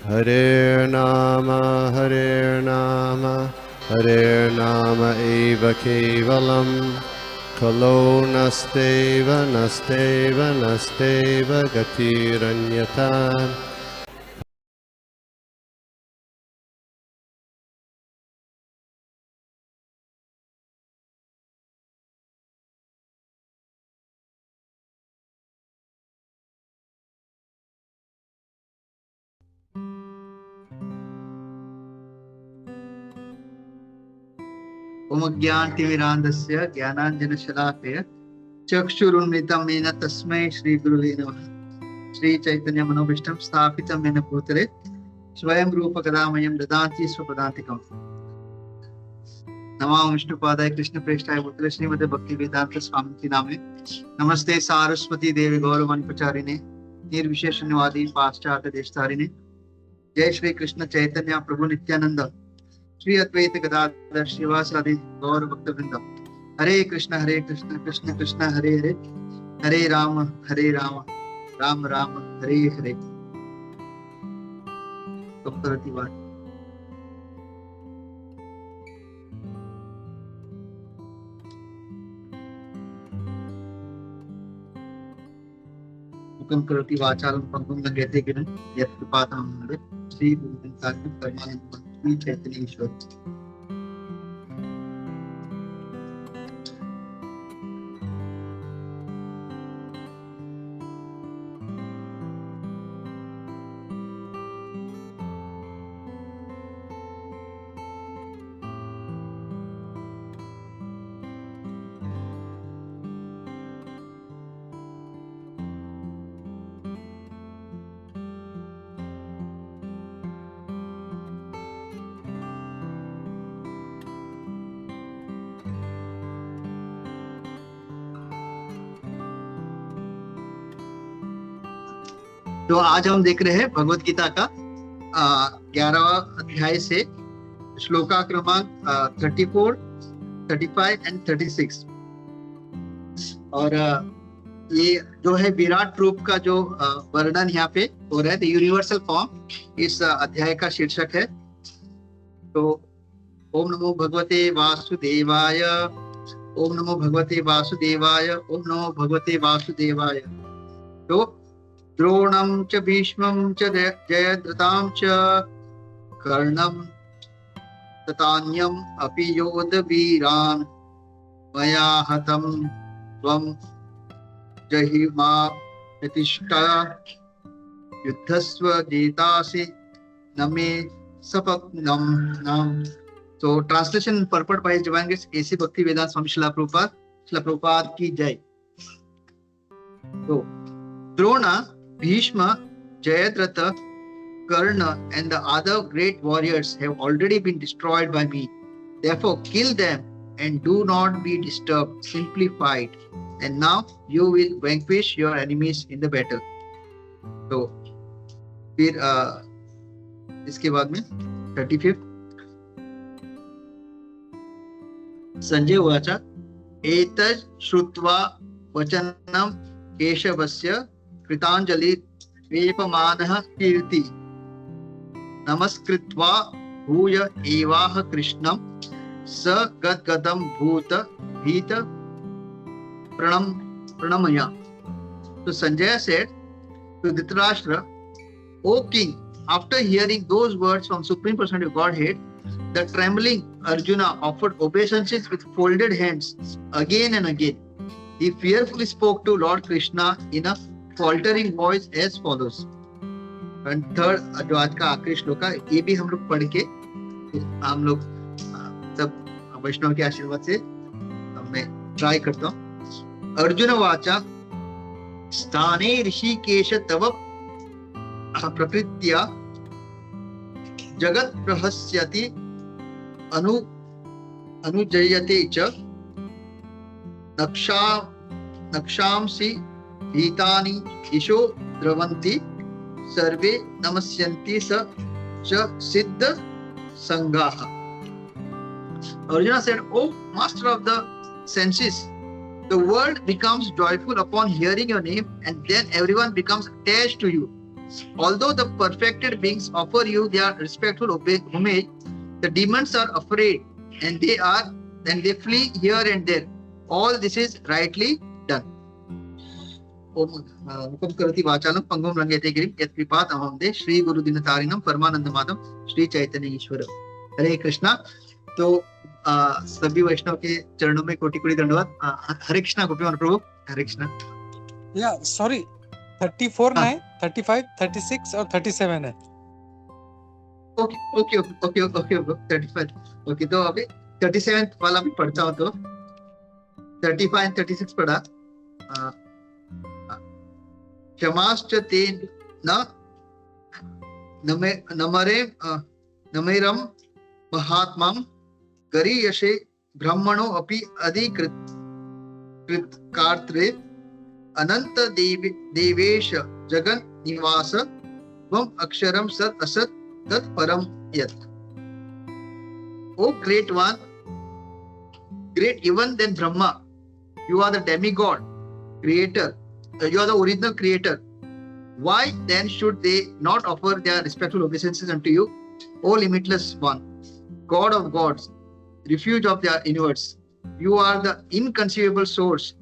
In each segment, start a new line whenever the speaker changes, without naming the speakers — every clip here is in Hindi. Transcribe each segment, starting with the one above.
Hare Nama Hare Nama eva kevalam Kalo nasteva nasteva nasteva gatiranyata.
ओम ज्ञानतिमिरान्धस्य ज्ञानाञ्जनशलाकया चक्षुरुन्मिलितं येन तस्मै श्रीगुरुवे नमः। श्रीचैतन्यमनोभीष्टं स्थापितं येन भूतले स्वयं रूपकदामयं ददाति स्वपदान्तिकम्। नमो विष्णुपादाय कृष्णप्रेष्ठाय भूतले श्रीमते भक्तिवेदांत स्वामी नामे। नमस्ते सारस्वती देवी गौरवाणी प्रचारिणे निर्विशेषण्यवादी पाश्चात्य देशतारिणे। जय श्री कृष्ण चैतन्य प्रभु नित्यानंद श्री अद्वैत गदाधर श्रीवासादि गौर भक्त वृंद। हरे कृष्ण कृष्ण कृष्ण हरे हरे, हरे राम राम राम हरे हरे। मुखं करोति वाचालं पंगुं लंघयते गिरिं यत्कृपातमहं वन्दे श्रीगुरुं परमानन्दं श्री चैतन्य ईश्वर। तो आज हम देख रहे हैं भगवत गीता का 11वां अध्याय से श्लोका क्रमांक 34, 35 एंड 36। और ये जो है विराट रूप का जो वर्णन यहाँ पे हो रहा है, द यूनिवर्सल फॉर्म इस अध्याय का शीर्षक है। तो ओम नमो भगवते वासुदेवाय, ओम नमो भगवते वासुदेवाय, ओम नमो भगवते वासुदेवाय। तो द्रोणं च भीष्मं च जयद्रथां च कर्णं तथान्यम् अपि योधवीरान् मया हतं त्वं जहिमा प्रतिष्ठा युद्धस्व जेतासि न मे सपत्नं। तो ट्रांसलेशन पर्पट बाय जवांगे एसी भक्ति वेदांत स्वामी शिला प्रभुपाद की जय। तो Drona, Bhishma, Jayadratha, Karna and the other great warriors have already been destroyed by me. Therefore kill them and do not be disturbed. Simply fight. And now you will vanquish your enemies in the battle. तो फिर इसके बाद में 35 संजय उवाच एतत् श्रुत्वा वचनं केशवस्य कृतांजलि वेपमानः कीर्ति नमस्कृत्वा भूय एवाह कृष्णं स गद्गदं भीत प्रणमया। So Sanjaya said to Dhritarashtra, O king, after hearing those words from Supreme Personality of Godhead, the trembling Arjuna offered obeisances with folded hands again and again. He fearfully spoke to Lord Krishna in a faltering voice as follows. And third, जो आज का आखिरी श्लोक है, ये भी हम लोग पढ़ के हम लोग सब वैष्णव के आशीर्वाद से मैं ट्राई करता हूँ। अर्जुन वाचा स्थाने ऋषिकेश तव प्रकृत्या जगत प्रहस्यति अनुजयते च नक्षांसि भीतानि ईशो द्रवन्ति सर्वे नमस्यन्ति च सिद्ध संगाः। Arjuna said, O master of the senses, the world becomes joyful upon hearing your name and then everyone becomes attached to you. Although the perfected beings offer you their respectful homage, the demons are afraid and they flee here and there. All this is rightly done. ओम करति वाचालं पंगुं लंघयते गिरिं यत्कृपात् तमहं वन्दे श्री गुरु दिनतारिणं परमानंदमाधवं श्री चैतन्य ईश्वर। हरे कृष्णा। तो सभी वैष्णव के चरणों में कोटि कोटि दंडवत। हरे कृष्णा गोपीमान प्रभु। हरे कृष्णा।
या सॉरी 34 नहीं 35 36 और 37 है।
ओके 35। ओके तो अभी 37 वाला भी पढ़ता हूँ। तो 35 36 पढ़ा। क्षमाश्च ते नमेरं महात्मां गरीयसे ब्रह्मणो अपि अधिकृत्कार्त्रे अनंत देवेश जगन निवास त्वं अक्षरम सत असत तत् परम यत्। O great one, great even than Brahma, you are the demigod, creator, you are the original creator. Why then should they not offer their respectful obeisances unto you, O limitless one, God of gods, refuge of their universe? You are the inconceivable source,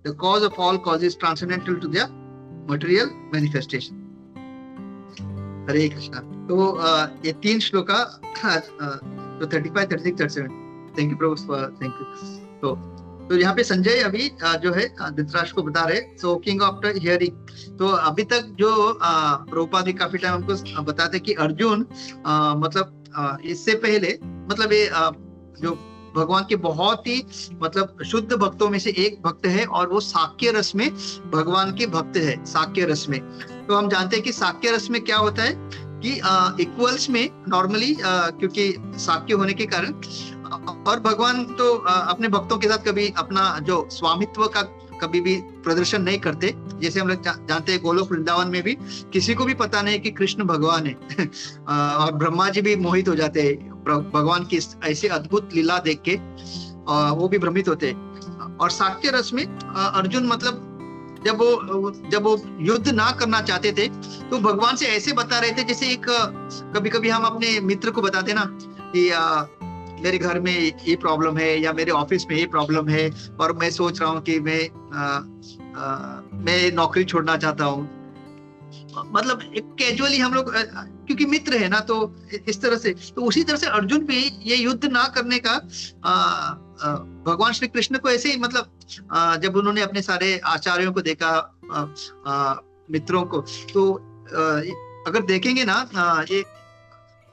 the cause of all causes, transcendental to their material manifestation. हरे कृष्णा। तो ये 3 श्लोका तो 35 36 37। Thank you Prabhu, thank you. तो यहाँ पे संजय अभी जो है धृतराष्ट्र को बता रहे, सो किंग आफ्टर हियरिंग। तो अभी तक जो प्रभुपाद भी काफी टाइम हमको बताते कि अर्जुन मतलब इससे पहले मतलब ये जो भगवान के बहुत ही मतलब शुद्ध भक्तों में से एक भक्त है और वो साक्य रस में भगवान के भक्त है। साक्य रस में तो हम जानते हैं कि साक्य रस में क्या होता है कि इक्वल्स में नॉर्मली क्योंकि साक्य होने के कारण और भगवान तो अपने भक्तों के साथ कभी अपना जो स्वामित्व का कभी भी प्रदर्शन नहीं करते। जैसे हम लोग जानते हैं गोलोक वृंदावन में भी किसी को भी पता नहीं कि कृष्ण भगवान है और ब्रह्मा जी भी मोहित हो जाते हैं भगवान की ऐसी अद्भुत लीला देख के, वो भी भ्रमित होते हैं। और साक्य रस में अर्जुन मतलब जब वो युद्ध ना करना चाहते थे तो भगवान से ऐसे बता रहे थे जैसे एक कभी कभी हम अपने मित्र को बताते ना कि मेरे घर में ये प्रॉब्लम है या मेरे ऑफिस में ये प्रॉब्लम है और मैं सोच रहा हूँ कि मैं नौकरी छोड़ना चाहता हूँ। मतलब एक कैजुअली हम लोग क्योंकि मित्र है ना तो इस तरह से, तो उसी तरह से अर्जुन भी ये युद्ध ना करने का भगवान श्री कृष्ण को ऐसे ही मतलब जब उन्होंने अपने सारे आचार्यों को देखा मित्रों को, तो अगर देखेंगे ना ये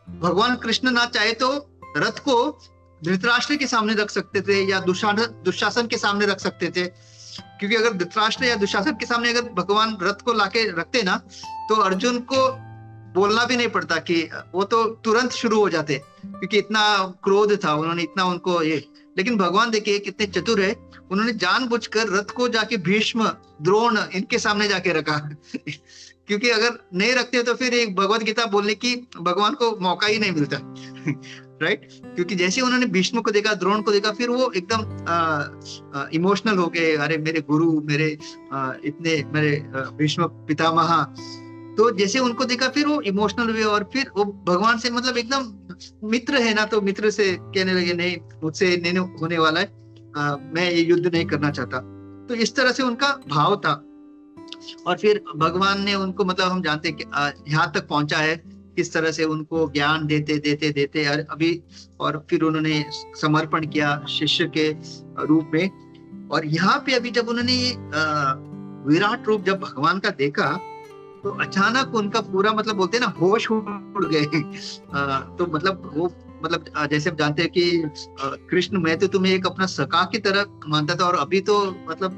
भगवान कृष्ण ना चाहे तो रथ को धृतराष्ट्र के सामने रख सकते थे या दुशासन के सामने रख सकते थे। क्योंकि अगर धृतराष्ट्र या दुशासन के सामने अगर भगवान रथ को लाके रखते ना तो अर्जुन को बोलना भी नहीं पड़ता कि वो तो तुरंत शुरू हो जाते क्योंकि इतना क्रोध था उन्होंने इतना उनको ये। लेकिन भगवान देखिए कितने चतुर है, उन्होंने जानबूझकर रथ को जाके भीष्म द्रोण इनके सामने जाके रखा क्योंकि अगर नहीं रखते तो फिर एक भगवत गीता बोलने की भगवान को मौका ही नहीं मिलता राइट। क्योंकि जैसे उन्होंने भीष्म को देखा द्रोण को देखा फिर वो एकदम इमोशनल हो गए, अरे मेरे गुरु मेरे इतने मेरे भीष्म पितामह। तो जैसे उनको देखा फिर वो इमोशनल हुए और फिर वो भगवान से मतलब एकदम मित्र है ना तो मित्र से कहने लगे नहीं मुझसे नहीं होने वाला है, मैं ये युद्ध नहीं करना चाहता। तो इस तरह से उनका भाव था और फिर भगवान ने उनको मतलब हम जानते कि यहाँ तक पहुंचा है किस तरह से उनको ज्ञान देते अभी और फिर उन्होंने समर्पण किया शिष्य के रूप में। और यहाँ पे अभी जब उन्होंने विराट रूप जब भगवान का देखा तो अचानक उनका पूरा मतलब बोलते हैं ना होश उड़ गए। तो मतलब वो मतलब जैसे हम जानते हैं कि कृष्ण मैं तो तुम्हें एक अपना सखा की तरह मानता था और अभी तो मतलब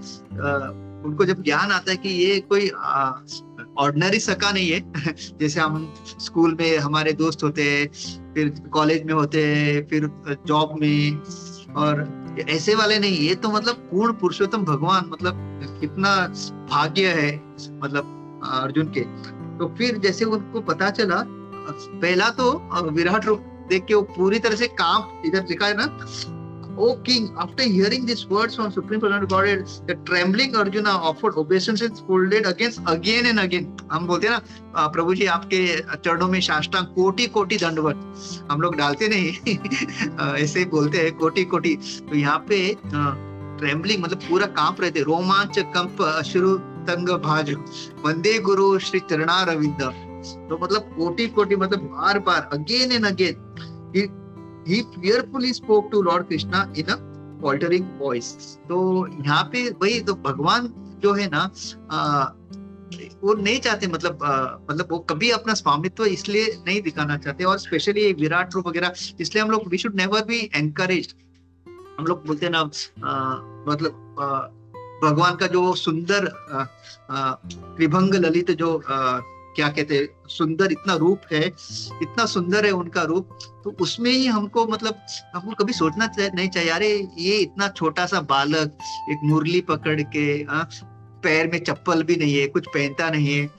उनको जब ज्ञान आता है कि ये कोई ऑर्डिनरी सखा नहीं है जैसे हम स्कूल में हमारे दोस्त होते हैं फिर कॉलेज में होते हैं फिर जॉब में, और ऐसे वाले नहीं, ये तो मतलब पूर्ण पुरुषोत्तम भगवान मतलब कितना भाग्य है मतलब अर्जुन के। तो फिर जैसे उनको पता चला पहला तो विराट रूप देख के वो पूरी तरह से कांप, इधर लिखा है ना O king, after hearing these words from Supreme Personality of Godhead, the trembling Arjuna offered obeisances folded again and again. हम बोलते हैं ना प्रभु जी आपके चरणों में साष्टांग कोटि कोटि दंडवत, हम लोग डालते नहीं ऐसे ही बोलते हैं कोटि कोटि। तो यहाँ पे ट्रेम्बलिंग मतलब पूरा कांप रहे थे, रोमांच कंप अश्रु तंग भाज वंदे गुरु श्री चरणारविंद। तो मतलब कोटि कोटि मतलब बार बार again and again he fearfully spoke to Lord Krishna in a faltering voice. तो यहाँ पे वही तो भगवान जो है ना वो नहीं चाहते, मतलब वो कभी अपना स्वामित्व इसलिए नहीं दिखाना चाहते, और स्पेशली विराट रूप वगैरह, इसलिए हम लोग we should never be encouraged. हम लोग बोलते हैं ना मतलब भगवान का जो सुंदर त्रिभंग ललित जो क्या कहते हैं सुंदर इतना रूप है, इतना सुंदर है उनका रूप, तो उसमें ही हमको मतलब हमको कभी सोचना नहीं चाहिए अरे ये इतना छोटा सा बालक एक मुरली पकड़ के पैर में चप्पल भी नहीं है, कुछ पहनता नहीं है,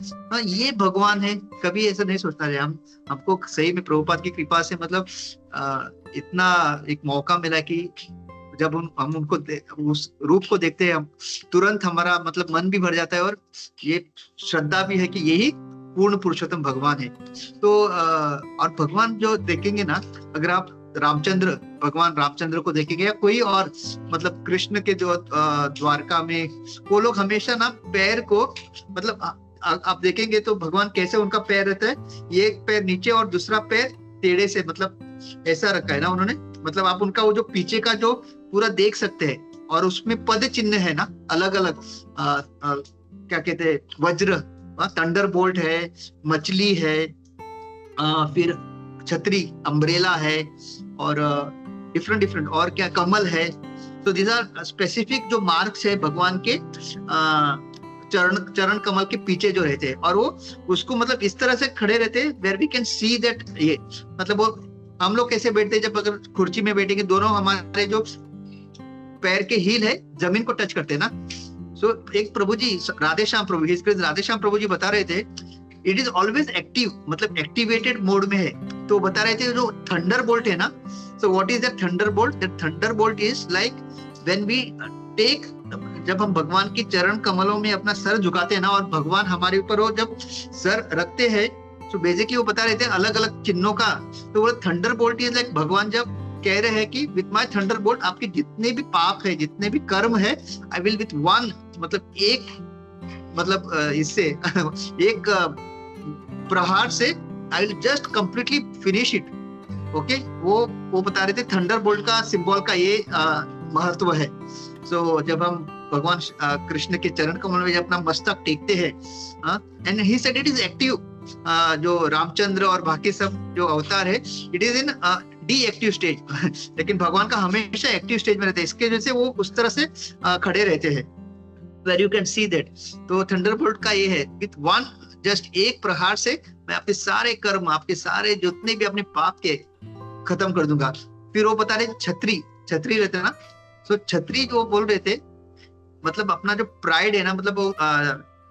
ये भगवान है, कभी ऐसा नहीं सोचना चाहिए। हमको सही में प्रभुपाद की कृपा से मतलब इतना एक मौका मिला कि जब हम उनको उस रूप को देखते हैं, हम तुरंत हमारा मतलब मन भी भर जाता है, और ये श्रद्धा भी है कि यही पूर्ण पुरुषोत्तम भगवान है। तो और भगवान जो देखेंगे ना, अगर आप भगवान रामचंद्र को देखेंगे या कोई और मतलब कृष्ण के जो द्वारका में, वो लोग हमेशा ना पैर को मतलब आप देखेंगे तो भगवान कैसे उनका पैर रहता है, एक पैर नीचे और दूसरा पैर टेढ़े से मतलब ऐसा रखा है ना उन्होंने, मतलब आप उनका वो जो पीछे का जो पूरा देख सकते हैं, और उसमें पद चिन्ह है ना अलग अलग, क्या कहते हैं वज्र, थंडर बोल्ट है, मछली है, फिर छतरी अम्ब्रेला है, और डिफरेंट और क्या कमल है। तो दीज आर स्पेसिफिक जो मार्क्स है भगवान के चरण कमल के पीछे जो रहते हैं, और वो उसको मतलब इस तरह से खड़े रहते हैं where we can see that, ये मतलब वो हम लोग कैसे बैठते हैं, जब अगर कुर्सी में बैठेंगे दोनों हमारे जो पैर के हील है जमीन को टच करते हैं ना। सो एक प्रभु जी राधे श्याम प्रभु जी बता रहे थे इट इज ऑलवेज एक्टिव, मतलब एक्टिवेटेड मोड में है। तो बता रहे थे जो थंडर बोल्ट है ना, so what is that thunderbolt? That thunderbolt is like when we take, जब हम भगवान के चरण कमलों में अपना सर झुकाते हैं ना, और भगवान हमारे ऊपर वो जब सर रखते हैं, तो बेसिकली वो बता रहे थे अलग अलग चिन्हों का। तो वो थंडर बोल्ट इज लाइक भगवान जब कह रहे हैं कि विथ माय थंडर बोल्ट आपके जितने भी पाप है, जितने भी कर्म है, आई विल विथ वन, मतलब एक, मतलब इससे एक प्रहार से I will just completely finish it. Okay, वो बता रहे थे थंडर बोल्ट का सिंबल का ये महत्व है। सो जब हम भगवान कृष्ण के चरण कमल में अपना मस्तक टेकते हैं, and he said it is active, जो रामचंद्र और बाकी सब जो अवतार है it is in D active stage, लेकिन भगवान का हमेशा एक्टिव स्टेज में रहता है, इसके वजह से वो उस तरह से खड़े रहते हैं, where you can see that. तो थंडरबोल्ट का ये है विथ वन, जस्ट एक प्रहार से मैं आपके सारे कर्म, आपके सारे जितने भी अपने पाप के खत्म कर दूंगा। फिर वो बता रहे छतरी रहते ना, सो छतरी जो बोल रहे थे मतलब अपना जो प्राइड है ना, मतलब वो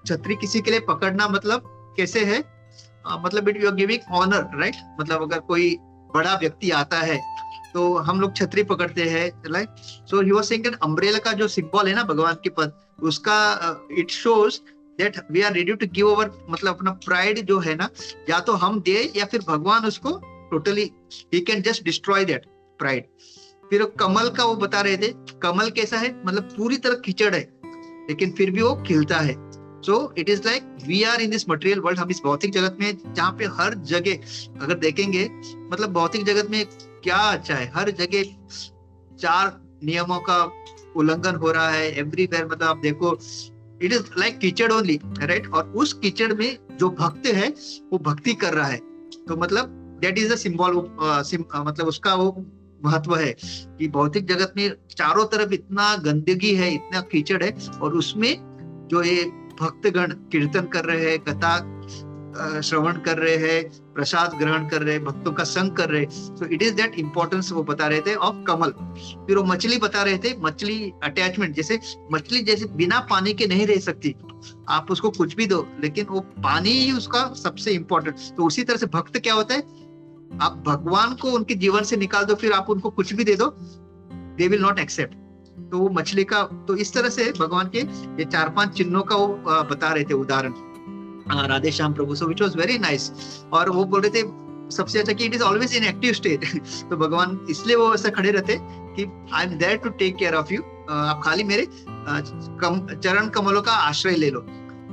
छतरी किसी के लिए पकड़ना मतलब कैसे है, मतलब it you are giving honour, right? मतलब अगर कोई बड़ा व्यक्ति आता है तो हम लोग छतरी पकड़ते हैं, right? So he was saying that umbrella का जो सिंबल है ना भगवान के पद, उसका it shows that we are ready to give over, मतलब अपना प्राइड जो है ना, या तो हम दे या फिर भगवान उसको totally he can just destroy that pride. फिर कमल का वो बता रहे थे, कमल कैसा है, मतलब पूरी तरह कीचड़ है लेकिन फिर भी वो खिलता है। So it is like we are in this material world, हम इस भौतिक जगत में जहाँ पे हर जगह अगर देखेंगे, मतलब भौतिक जगत में क्या अच्छा है, हर जगह 4 नियमों का उल्लंघन हो रहा है एवरीवेयर, मतलब आप देखो इट इज लाइक कीचड़ ओनली, राइट? और उस कीचड़ में जो भक्त है वो भक्ति कर रहा है, तो मतलब दैट इज द सिंबल, मतलब उसका वो महत्व है कि भौतिक जगत में चारों तरफ इतना गंदगी है, इतना कीचड़ है, और उसमें जो ये भक्तगण कीर्तन कर रहे हैं, कथा श्रवण कर रहे हैं, प्रसाद ग्रहण कर रहे हैं, भक्तों का संग कर रहे हैं, सो इट इज दैट इंपॉर्टेंस वो बता रहे थे ऑफ कमल। फिर वो मछली बता रहे थे, मछली अटैचमेंट, जैसे मछली जैसे बिना पानी के नहीं रह सकती, आप उसको कुछ भी दो लेकिन वो पानी ही उसका सबसे इंपॉर्टेंट। तो उसी तरह से भक्त क्या होता है, आप भगवान को उनके जीवन से निकाल दो, फिर आप उनको कुछ भी दे दो, दे विल नॉट एक्सेप्ट। तो वो मछली का, तो इस तरह से भगवान के ये 4-5 चिन्हों का वो बता रहे थे उदाहरण, Radhe Shyam Prabhu, so which was very nice. और वो बोल रहे थे सबसे अच्छा कि it is always in active state. तो भगवान इसलिए वो ऐसा खड़े रहते कि I am there to take care of you, आप खाली मेरे चरण कमलों का आश्रय ले लो।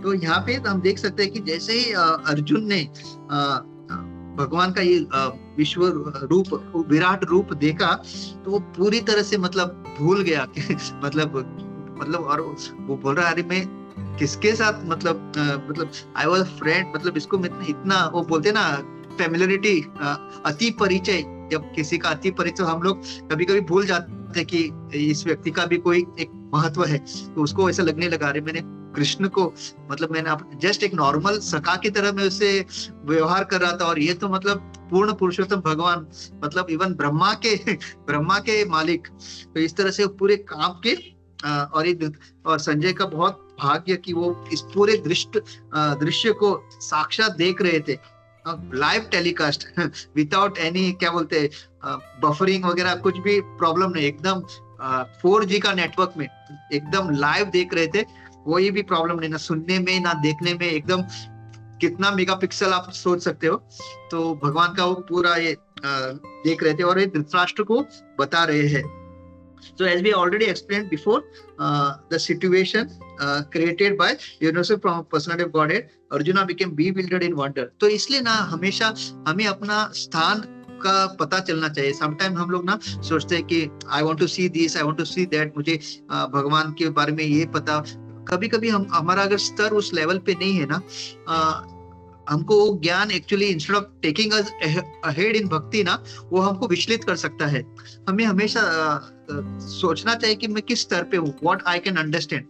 तो यहाँ पे हम देख सकते हैं कि जैसे ही अर्जुन ने भगवान का ये विश्व रूप, विराट रूप देखा, तो वो पूरी तरह से मतलब भूल गया कि मतलब और वो बोल रहा अरे मैं किसके साथ मतलब आई वाज फ्रेंड, मतलब इसको इतना वो बोलते ना फेमिलियरिटी, अति परिचय। जब किसी का अति परिचय हम लोग कभी कभी भूल जाते हैं कि इस व्यक्ति का भी कोई एक महत्व है, तो उसको ऐसा लगने लगा अरे मैंने कृष्ण को मतलब मैंने जस्ट एक नॉर्मल सखा की तरह मैं उससे व्यवहार कर रहा था, और ये तो मतलब पूर्ण पुरुषोत्तम भगवान, मतलब इवन ब्रह्मा के मालिक। तो इस तरह से पूरे काम के और संजय का बहुत भाग्य कि वो इस पूरे दृश्य को साक्षात देख रहे थे, लाइव टेलीकास्ट विदाउट एनी क्या बोलते हैं बफरिंग वगैरह, कुछ भी प्रॉब्लम नहीं, एकदम 4G का नेटवर्क में एकदम लाइव देख रहे थे, कोई भी प्रॉब्लम नहीं, ना सुनने में ना देखने में, एकदम कितना मेगापिक्सल आप सोच सकते हो। तो भगवान का वो पूरा ये देख रहे थे और ये धृतराष्ट्र को बता रहे हैं। So as we already explained before, the situation created by universal personality of Godhead, Arjuna became bewildered in wonder. तो इसलिए ना हमेशा हमें अपना स्थान का पता चलना चाहिए। समटाइम हम लोग ना सोचते हैं कि I want to see this, I want to see that, मुझे भगवान के बारे में ये पता। कभी कभी हमारा अगर स्तर उस लेवल पे नहीं है ना, हमको वो ज्ञान actually instead of taking us ahead in भक्ति ना, वो हमको विचलित कर सकता है। हमें हमेशा सोचना चाहिए कि मैं किस स्तर पे हूँ, व्हाट आई कैन अंडरस्टैंड।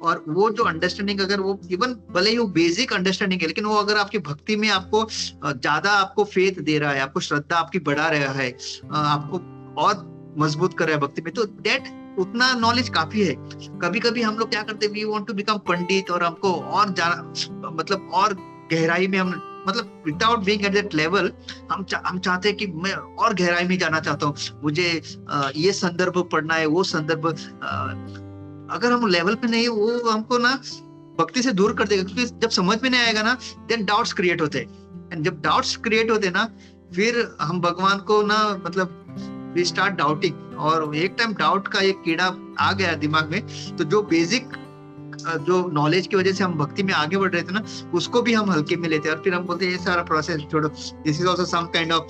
और वो जो अंडरस्टैंडिंग अगर वो इवन भले ही वो बेसिक अंडरस्टैंडिंग है, लेकिन वो अगर आपकी भक्ति में आपको ज्यादा आपको फेथ दे रहा है, आपको श्रद्धा आपकी बढ़ा रहा है, आपको और मजबूत कर रहा है भक्ति में, तो दैट उतना नॉलेज काफी है। कभी कभी हम लोग क्या करते हैं, वी वांट टू बिकम पंडित, और हमको और मतलब और गहराई में हम मतलब without being at that level हम चाहते हैं कि मैं और गहराई में जाना चाहता हूँ, मुझे ये संदर्भ पढ़ना है, वो संदर्भ। अगर हम लेवल पे नहीं, वो हमको ना भक्ति से दूर कर देगा, क्योंकि जब समझ में नहीं आएगा ना, देन डाउट्स क्रिएट होते हैं। एंड जब डाउट्स क्रिएट होते हैं ना, फिर हम भगवान को ना मतलब वी स्टार्ट डाउटिंग। और एक टाइम डाउट का एक कीड़ा आ गया दिमाग में, तो जो बेसिक जो नॉलेज की वजह से हम भक्ति में आगे बढ़ रहे थे ना, उसको भी हम हल्के में लेते हैं, और फिर हम बोलते हैं ये सारा प्रोसेस छोड़ो, this is also some kind of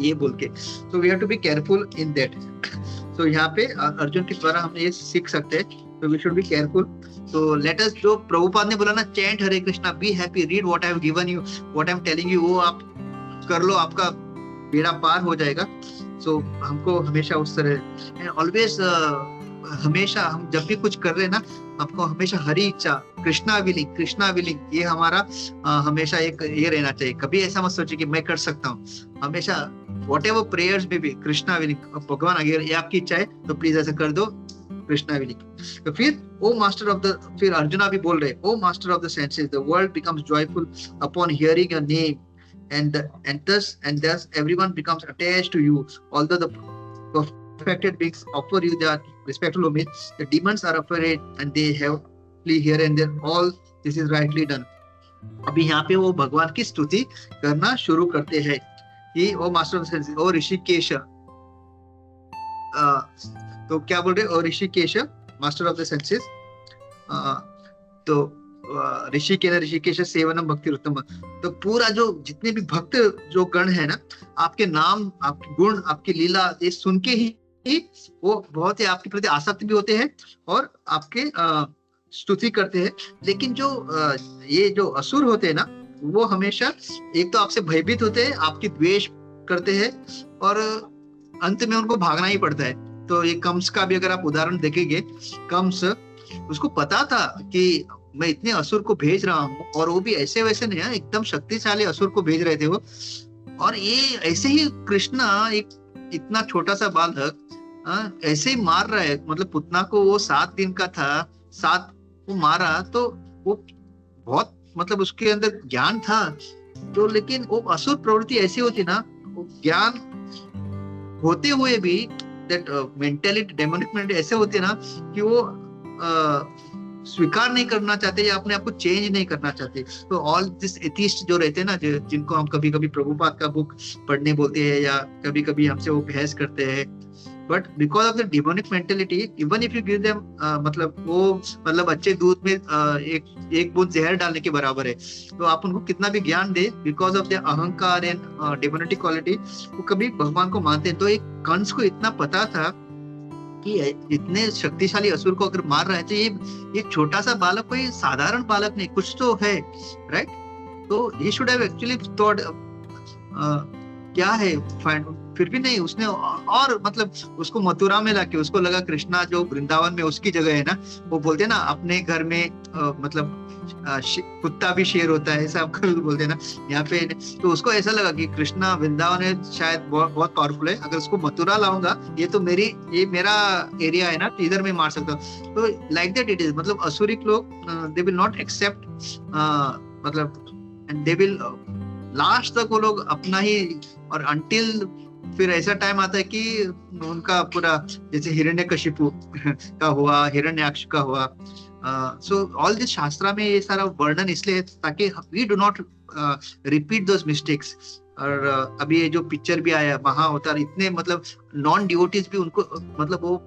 ये बोल के। So we have to be careful in that. So यहाँ पे अर्जुन के द्वारा हम ये सीख सकते हैं, तो वी शुड बी केयरफुल। तो लेट अस, जो प्रभुपाद ने बोला ना, chant Hare Krishna, be happy, read what I have given you, what I am telling you, वो आप कर लो, आपका बेड़ा पार हो जाएगा। सो हमको हमेशा उस तरह ऑलवेज हमेशा हम जब भी कुछ कर रहे हैं ना, आपको हमेशा हरी इच्छा, कृष्णा विलिंग, ये हमारा हमेशा एक ये रहना चाहिए। कभी ऐसा मत सोचिए कि मैं कर सकता हूँ, हमेशा व्हाटएवर प्रेयर्स में भी कृष्णा विलिंग, भगवान अगर ये आपकी इच्छा है तो प्लीज ऐसा कर दो, कृष्णा विलिंग। तो फिर ओ मास्टर ऑफ द, फिर अर्जुना भी बोल रहे, O master of the senses, the world becomes joyful upon hearing your name, and thus everyone becomes attached to you, although the perfected beings offer you their respectful homage, the demons are afraid and they have flee here and there, all this is rightly done। अभी यहाँ पे वो भगवान की स्तुति करना शुरू करते हैं कि O master of the senses, O Hrishikesh, तो क्या बोल रहे, O Hrishikesh master of the senses, तो ऋषिकेश सेवनम भक्ति उत्तम। तो पूरा जो जितने भी भक्त जो गण है ना, आपके नाम, आपके गुण, आपकी लीला, ये सुन के ही वो बहुत ही आपके प्रति आसक्त भी होते हैं और आपके स्तुति करते हैं। लेकिन जो ये जो असुर होते हैं ना, वो हमेशा एक तो आपसे भयभीत होते हैं, आपकी द्वेष करते हैं, और अंत में उनको भागना ही पड़ता है। तो ये कंस का भी अगर आप उदाहरण देखेंगे, कंस, उसको पता था कि मैं इतने असुर को भेज रहा हूँ, और वो भी ऐसे वैसे नहीं है, एकदम शक्तिशाली असुर को भेज रहे थे वो। और ये ऐसे ही कृष्णा, एक इतना छोटा सा बालक ऐसे ही मार रहा है, मतलब पुतना को वो 7 दिन का था, 7 वो मारा, तो वो बहुत मतलब उसके अंदर ज्ञान था। तो लेकिन वो असुर प्रवृत्ति ऐसी होती ना, वो ज्ञान होते हुए भी दैट मेंटालिटी, डेमोनिक मेंटालिटी ऐसे होती है ना कि वो स्वीकार नहीं करना चाहते या अपने आप को चेंज नहीं करना चाहते। तो ऑल दिस एथिस्ट जो रहते हैं ना, जिनको हम कभी कभी प्रभुपाद का बुक पढ़ने बोलते हैं या कभी कभी हमसे वो बहस करते हैं, but because of the demonic mentality, even if you give them, मतलब वो मतलब अच्छे दूध में एक बूंद जहर डालने के बराबर है। तो आप उनको कितना भी ज्ञान दे, बिकॉज ऑफ द अहंकार एंड डिमोनिक क्वालिटी, वो कभी भगवान को मानते हैं। तो एक कंस को इतना पता था कि इतने शक्तिशाली असुर को अगर मार रहा है तो ये छोटा सा बालक कोई साधारण बालक नहीं, कुछ तो है, राइट? तो he should have actually thought क्या है, फिर भी नहीं उसने, और मतलब उसको मथुरा में लाके उसको लगा कृष्णा जो वृंदावन में उसकी जगह है ना, वो बोलते हैं ना अपने घर में मतलब कुत्ता भी शेर होता है, ऐसा आपको बोलते हैं ना यहाँ पे। तो उसको ऐसा लगा कि कृष्णा वृंदावन में शायद बहुत पावरफुल है, अगर उसको मथुरा लाऊंगा ये तो ये मेरा एरिया है ना, तो इधर मैं मार सकता हूँ। तो लाइक दैट इट इज, मतलब असुरिक लोग दे विल नॉट एक्सेप्ट, मतलब एंड दे विल लास्ट तक वो लोग अपना ही, और अंटिल फिर ऐसा टाइम आता है कि उनका पूरा, जैसे हिरण्यकशिपु का हुआ, हिरण्याक्ष का हुआ। सो ऑल दिस शास्त्रा में ये सारा वर्णन इसलिए है ताकि we do not repeat those mistakes. और अभी ये जो पिक्चर भी आया महाअवतार, इतने मतलब नॉन डिवोटीज भी उनको मतलब वो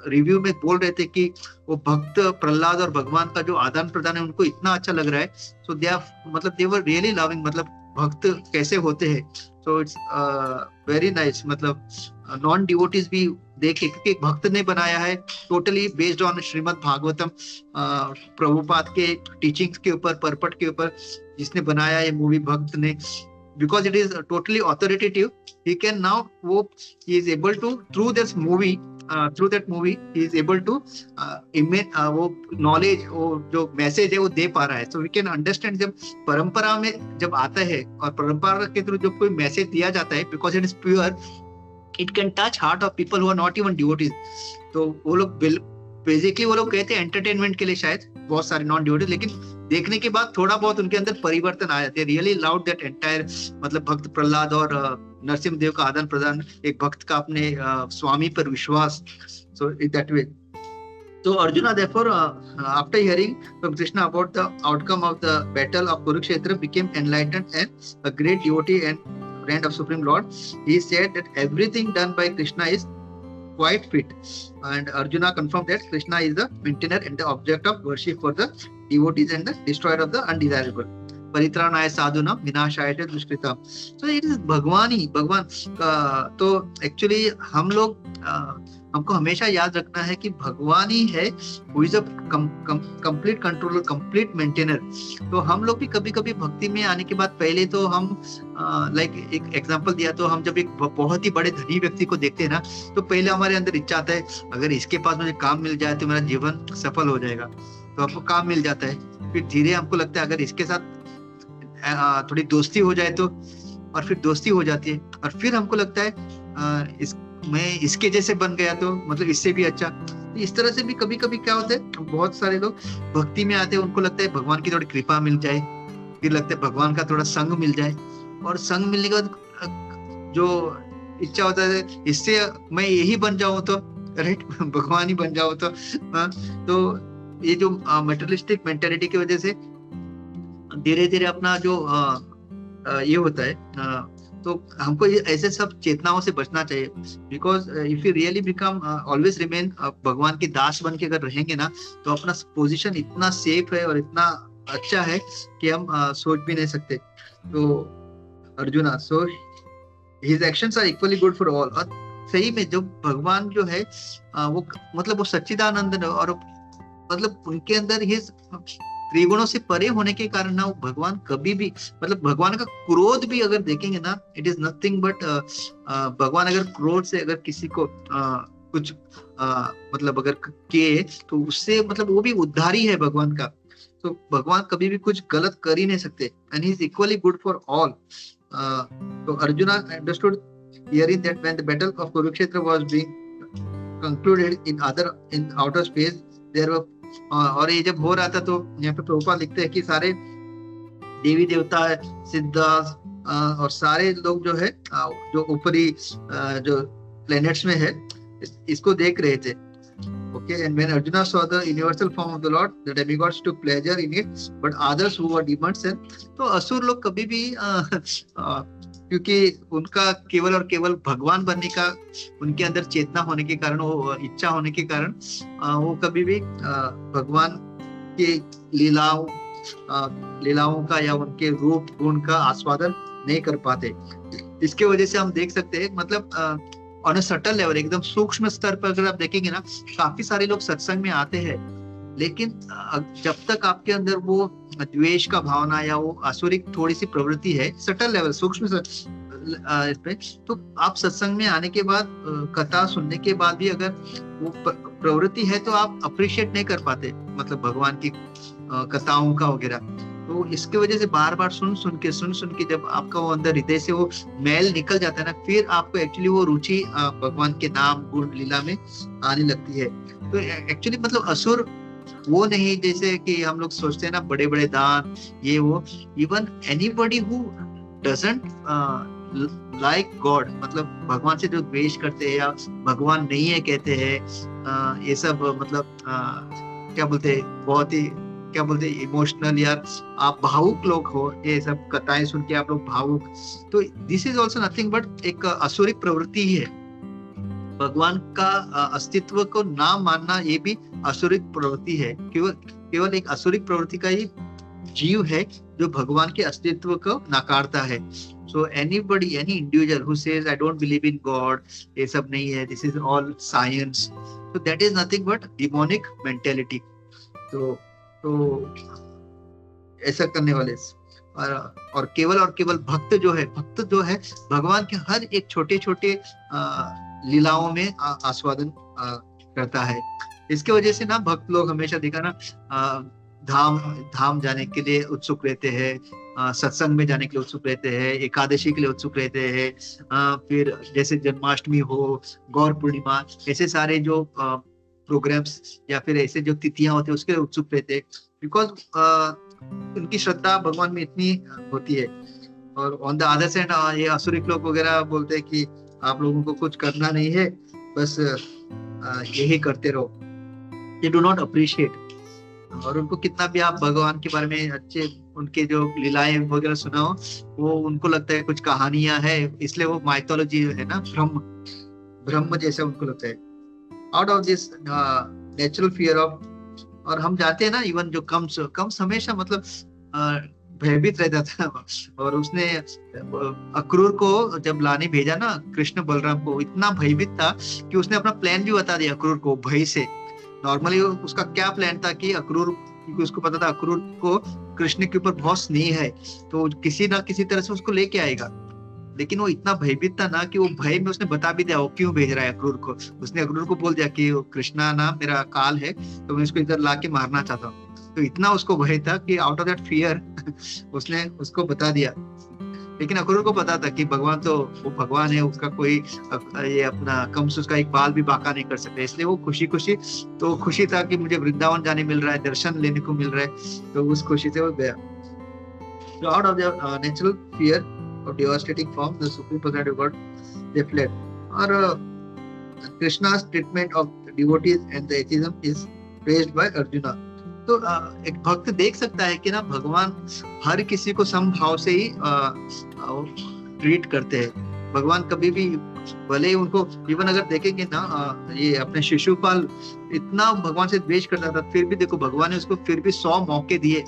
रिव्यू में बोल रहे थे कि वो भक्त प्रहलाद और भगवान का जो आदान प्रदान है उनको इतना अच्छा लग रहा है। सो दे आर मतलब दे वर रियली लविंग, मतलब भक्त कैसे होते हैं। सो इट्स वेरी नाइस, मतलब नॉन डिवोटीज भी देखे, क्योंकि एक भक्त ने बनाया है totally based on Shrimad Bhagavatam, Prabhupada के टीचिंग्स के ऊपर, परपट के ऊपर जिसने बनाया ये मूवी भक्त ने, because it is totally authoritative, he can now he is able to through that movie he is able to वो knowledge, वो जो मैसेज है वो दे पा रहा है। So we can understand, जब परंपरा में जब आता है और परंपरा के थ्रू जब कोई मैसेज दिया जाता है, because it is pure, it can touch heart of people who are not even devotees। तो वो लोग बेसिकली वो लोग कहते हैं एंटरटेनमेंट के लिए शायद बहुत सारे नॉन डिवोटीज, लेकिन देखने के बाद थोड़ा बहुत उनके अंदर परिवर्तन आया। They really loved that entire, मतलब भक्त प्रहलाद और नरसिंह देव का आदान प्रदान, एक भक्त का अपने स्वामी पर विश्वास। So that way, so Arjuna therefore after hearing from Krishna about the outcome of the battle of Kurukshetra became enlightened and a great devotee and friend of Supreme Lord. He said that everything done by Krishna is quite fit, and Arjuna confirmed that Krishna is the maintainer and the object of worship for the devotees and the destroyer of the undesirable, परित्राणाय साधुनां विनाशाय च दुष्कृतां। So it is भगवान ही भगवान का। तो एक्चुअली हम लोग हमको हमेशा याद रखना है कि भगवान ही है who is a complete controller, complete maintainer। तो हम लोग भी कभी कभी भक्ति में आने के बाद पहले तो हम लाइक एक एग्जांपल दिया, तो हम जब एक बहुत ही बड़े धनी व्यक्ति को देखते हैं ना, तो पहले हमारे अंदर इच्छा आता है अगर इसके पास मुझे काम मिल जाए तो मेरा जीवन सफल हो जाएगा। तो हमको काम मिल जाता है, फिर धीरे हमको लगता है अगर इसके साथ थोड़ी दोस्ती हो जाए तो, और फिर दोस्ती हो जाती है, और फिर हमको लगता है मैं इसके जैसे बन गया तो मतलब इससे भी अच्छा। इस तरह से भी कभी कभी क्या होता है, बहुत सारे लोग भक्ति में आते हैं, उनको लगता है भगवान की थोड़ी कृपा मिल जाए, फिर लगता है भगवान का थोड़ा संग मिल जाए, और संग मिलने के बाद जो इच्छा होता है इससे मैं यही बन जाऊं तो, राइट, भगवान ही बन जाऊं तो ये जो मटेरियलिस्टिक मेंटालिटी की वजह से धीरे धीरे अपना जो ये होता है, तो हमको ये ऐसे सब चेतनाओं से बचना चाहिए। Because if you really become always remain भगवान के दास बन के अगर रहेंगे ना, तो अपना पोजीशन इतना सेफ है और इतना अच्छा है कि हम सोच भी नहीं सकते। तो Arjuna, so his actions are equally good for all. और सही में जो भगवान जो है वो मतलब वो सच्चिदानंद, और मतलब उनके अंदर हिज त्रिगुणों से परे होने के कारण ना, वो भगवान कभी भी, मतलब भगवान का क्रोध भी अगर देखेंगे ना, इट इज नथिंग बट भगवान अगर क्रोध से अगर किसी को कुछ मतलब अगर किए तो उससे मतलब वो भी उद्धारी है भगवान का। तो भगवान कभी भी कुछ गलत कर ही नहीं सकते, and he is equally good for all. तो Arjuna understood hearing that when the battle of Kurukshetra was being concluded in outer space, there were, और ये जब हो रहा था तो यहाँ पे प्रभुपाद लिखते हैं कि सारे देवी देवता सिद्धार्थ और सारे लोग जो है जो ऊपरी जो प्लैनेट्स में है, इसको देख रहे थे. Okay, and when Arjuna saw the universal form of the Lord, the demigods took pleasure in it, but others who were demons and तो असुर लोग कभी भी क्योंकि उनका केवल और केवल भगवान बनने का उनके अंदर चेतना होने के कारण, वो इच्छा होने के कारण वो कभी भी भगवान के लीलाओं का या उनके रूप गुण का आस्वादन नहीं कर पाते. इसके वजह से हम देख सकते हैं, मतलब ऑन अ सटल लेवल, एकदम सूक्ष्म स्तर पर अगर आप देखेंगे ना, काफी सारे लोग सत्संग में आते हैं, लेकिन जब तक आपके अंदर वो द्वेष का भावना या वो आसुरिक थोड़ी सी प्रवृत्ति है, सटल लेवल, सूक्ष्म पे, तो आप सत्संग में आने के बाद, कथा सुनने के बाद भी अगर वो प्रवृत्ति है तो आप अप्रिशिएट नहीं कर पाते, मतलब भगवान की कथाओं का वगैरह. तो इसके वजह से बार बार सुन सुन के जब आपका वो अंदर हृदय से वो मैल निकल जाता है ना, फिर आपको एक्चुअली वो रुचि भगवान के नाम गुण लीला में आने लगती है. तो एक्चुअली मतलब असुर वो नहीं जैसे कि हम लोग सोचते हैं ना, बड़े बड़े दान ये वो. Even anybody who doesn't like God, मतलब भगवान से जो द्वेष करते हैं या भगवान नहीं है कहते हैं, ये सब मतलब क्या बोलते हैं, बहुत ही क्या बोलते हैं, इमोशनल या आप भावुक लोग हो, ये सब कथाएं सुन के आप लोग भावुक, तो this is also nothing but एक असुरिक प्रवृत्ति ही है. भगवान का अस्तित्व को ना मानना ये भी असुरिक प्रवृत्ति है. केवल एक असुरिक प्रवृत्ति का ही जीव है जो भगवान के अस्तित्व को नकारता है. So anybody, any individual who says I don't believe in God, ये सब नहीं है, this is all science, so that is nothing but demonic mentality. तो ऐसा करने वाले और केवल भक्त जो है भगवान के हर एक छोटे छोटे लीलाओं में आस्वादन करता है. इसके वजह से ना भक्त लोग हमेशा देखा ना, धाम जाने के लिए उत्सुक रहते हैं, सत्संग में जाने के लिए उत्सुक रहते हैं, एकादशी के लिए उत्सुक रहते हैं, फिर जैसे जन्माष्टमी हो, गौर पूर्णिमा, ऐसे सारे जो प्रोग्राम्स या फिर ऐसे जो तिथियां होती है उसके लिए उत्सुक रहते हैं, बिकॉज उनकी श्रद्धा भगवान में इतनी होती है. और ऑन द अदर साइड ये असुरिक लोग वगैरह बोलते हैं कि आप लोगों को कुछ करना नहीं है, बस यही करते रहो. They do not appreciate. और उनको कितना भी आप भगवान के बारे में अच्छे उनके जो लीलाएं वगैरह सुनाओ, वो उनको लगता है कुछ कहानियां है, इसलिए वो माइथोलॉजी है ना, ब्रह्म जैसा उनको लगता है. Out of this natural fear of, और हम जाते हैं ना, इवन जो कम्स हमेशा मतलब भयभीत रहता था. और उसने अक्रूर को जब लाने भेजा ना, कृष्ण बलराम को, इतना भयभीत था कि उसने अपना प्लान भी बता दिया अक्रूर को भय से. नॉर्मली उसका क्या प्लान था कि अक्रूर, क्योंकि उसको पता था अक्रूर को कृष्ण के ऊपर बहुत स्नेह है, तो किसी ना किसी तरह से उसको लेके आएगा. लेकिन वो इतना भयभीत था ना कि वो भय में उसने बता भी दिया वो क्यों भेज रहा है अक्रूर को. उसने अक्रूर को बोल दिया कि कृष्णा ना मेरा काल है, तो मैं इसको इधर लाके मारना चाहता हूँ. तो इतना उसको भय था कि आउट ऑफ दैट फियर उसने उसको बता दिया. लेकिन अक्रूर को पता था कि भगवान तो वो भगवान है, उसका कोई ये अपना कम्स उसका एक बाल भी बाका नहीं कर सकता. इसलिए वो खुशी था कि मुझे वृंदावन जाने मिल रहा है, दर्शन लेने को मिल रहा है, तो उस खुशी से वो गया. So out of their natural fear of devastating form, the supreme personality of God, they fled. Or Krishna's treatment of devotees and the atheism is praised by Arjuna. तो एक भक्त देख सकता है कि ना भगवान हर किसी को समभाव से ही ट्रीट करते हैं. भगवान कभी भी, भले ही उनको, इवन अगर देखेंगे ना, ये अपने शिशुपाल इतना भगवान से द्वेष करता था, फिर भी देखो भगवान ने उसको फिर भी 100 मौके दिए.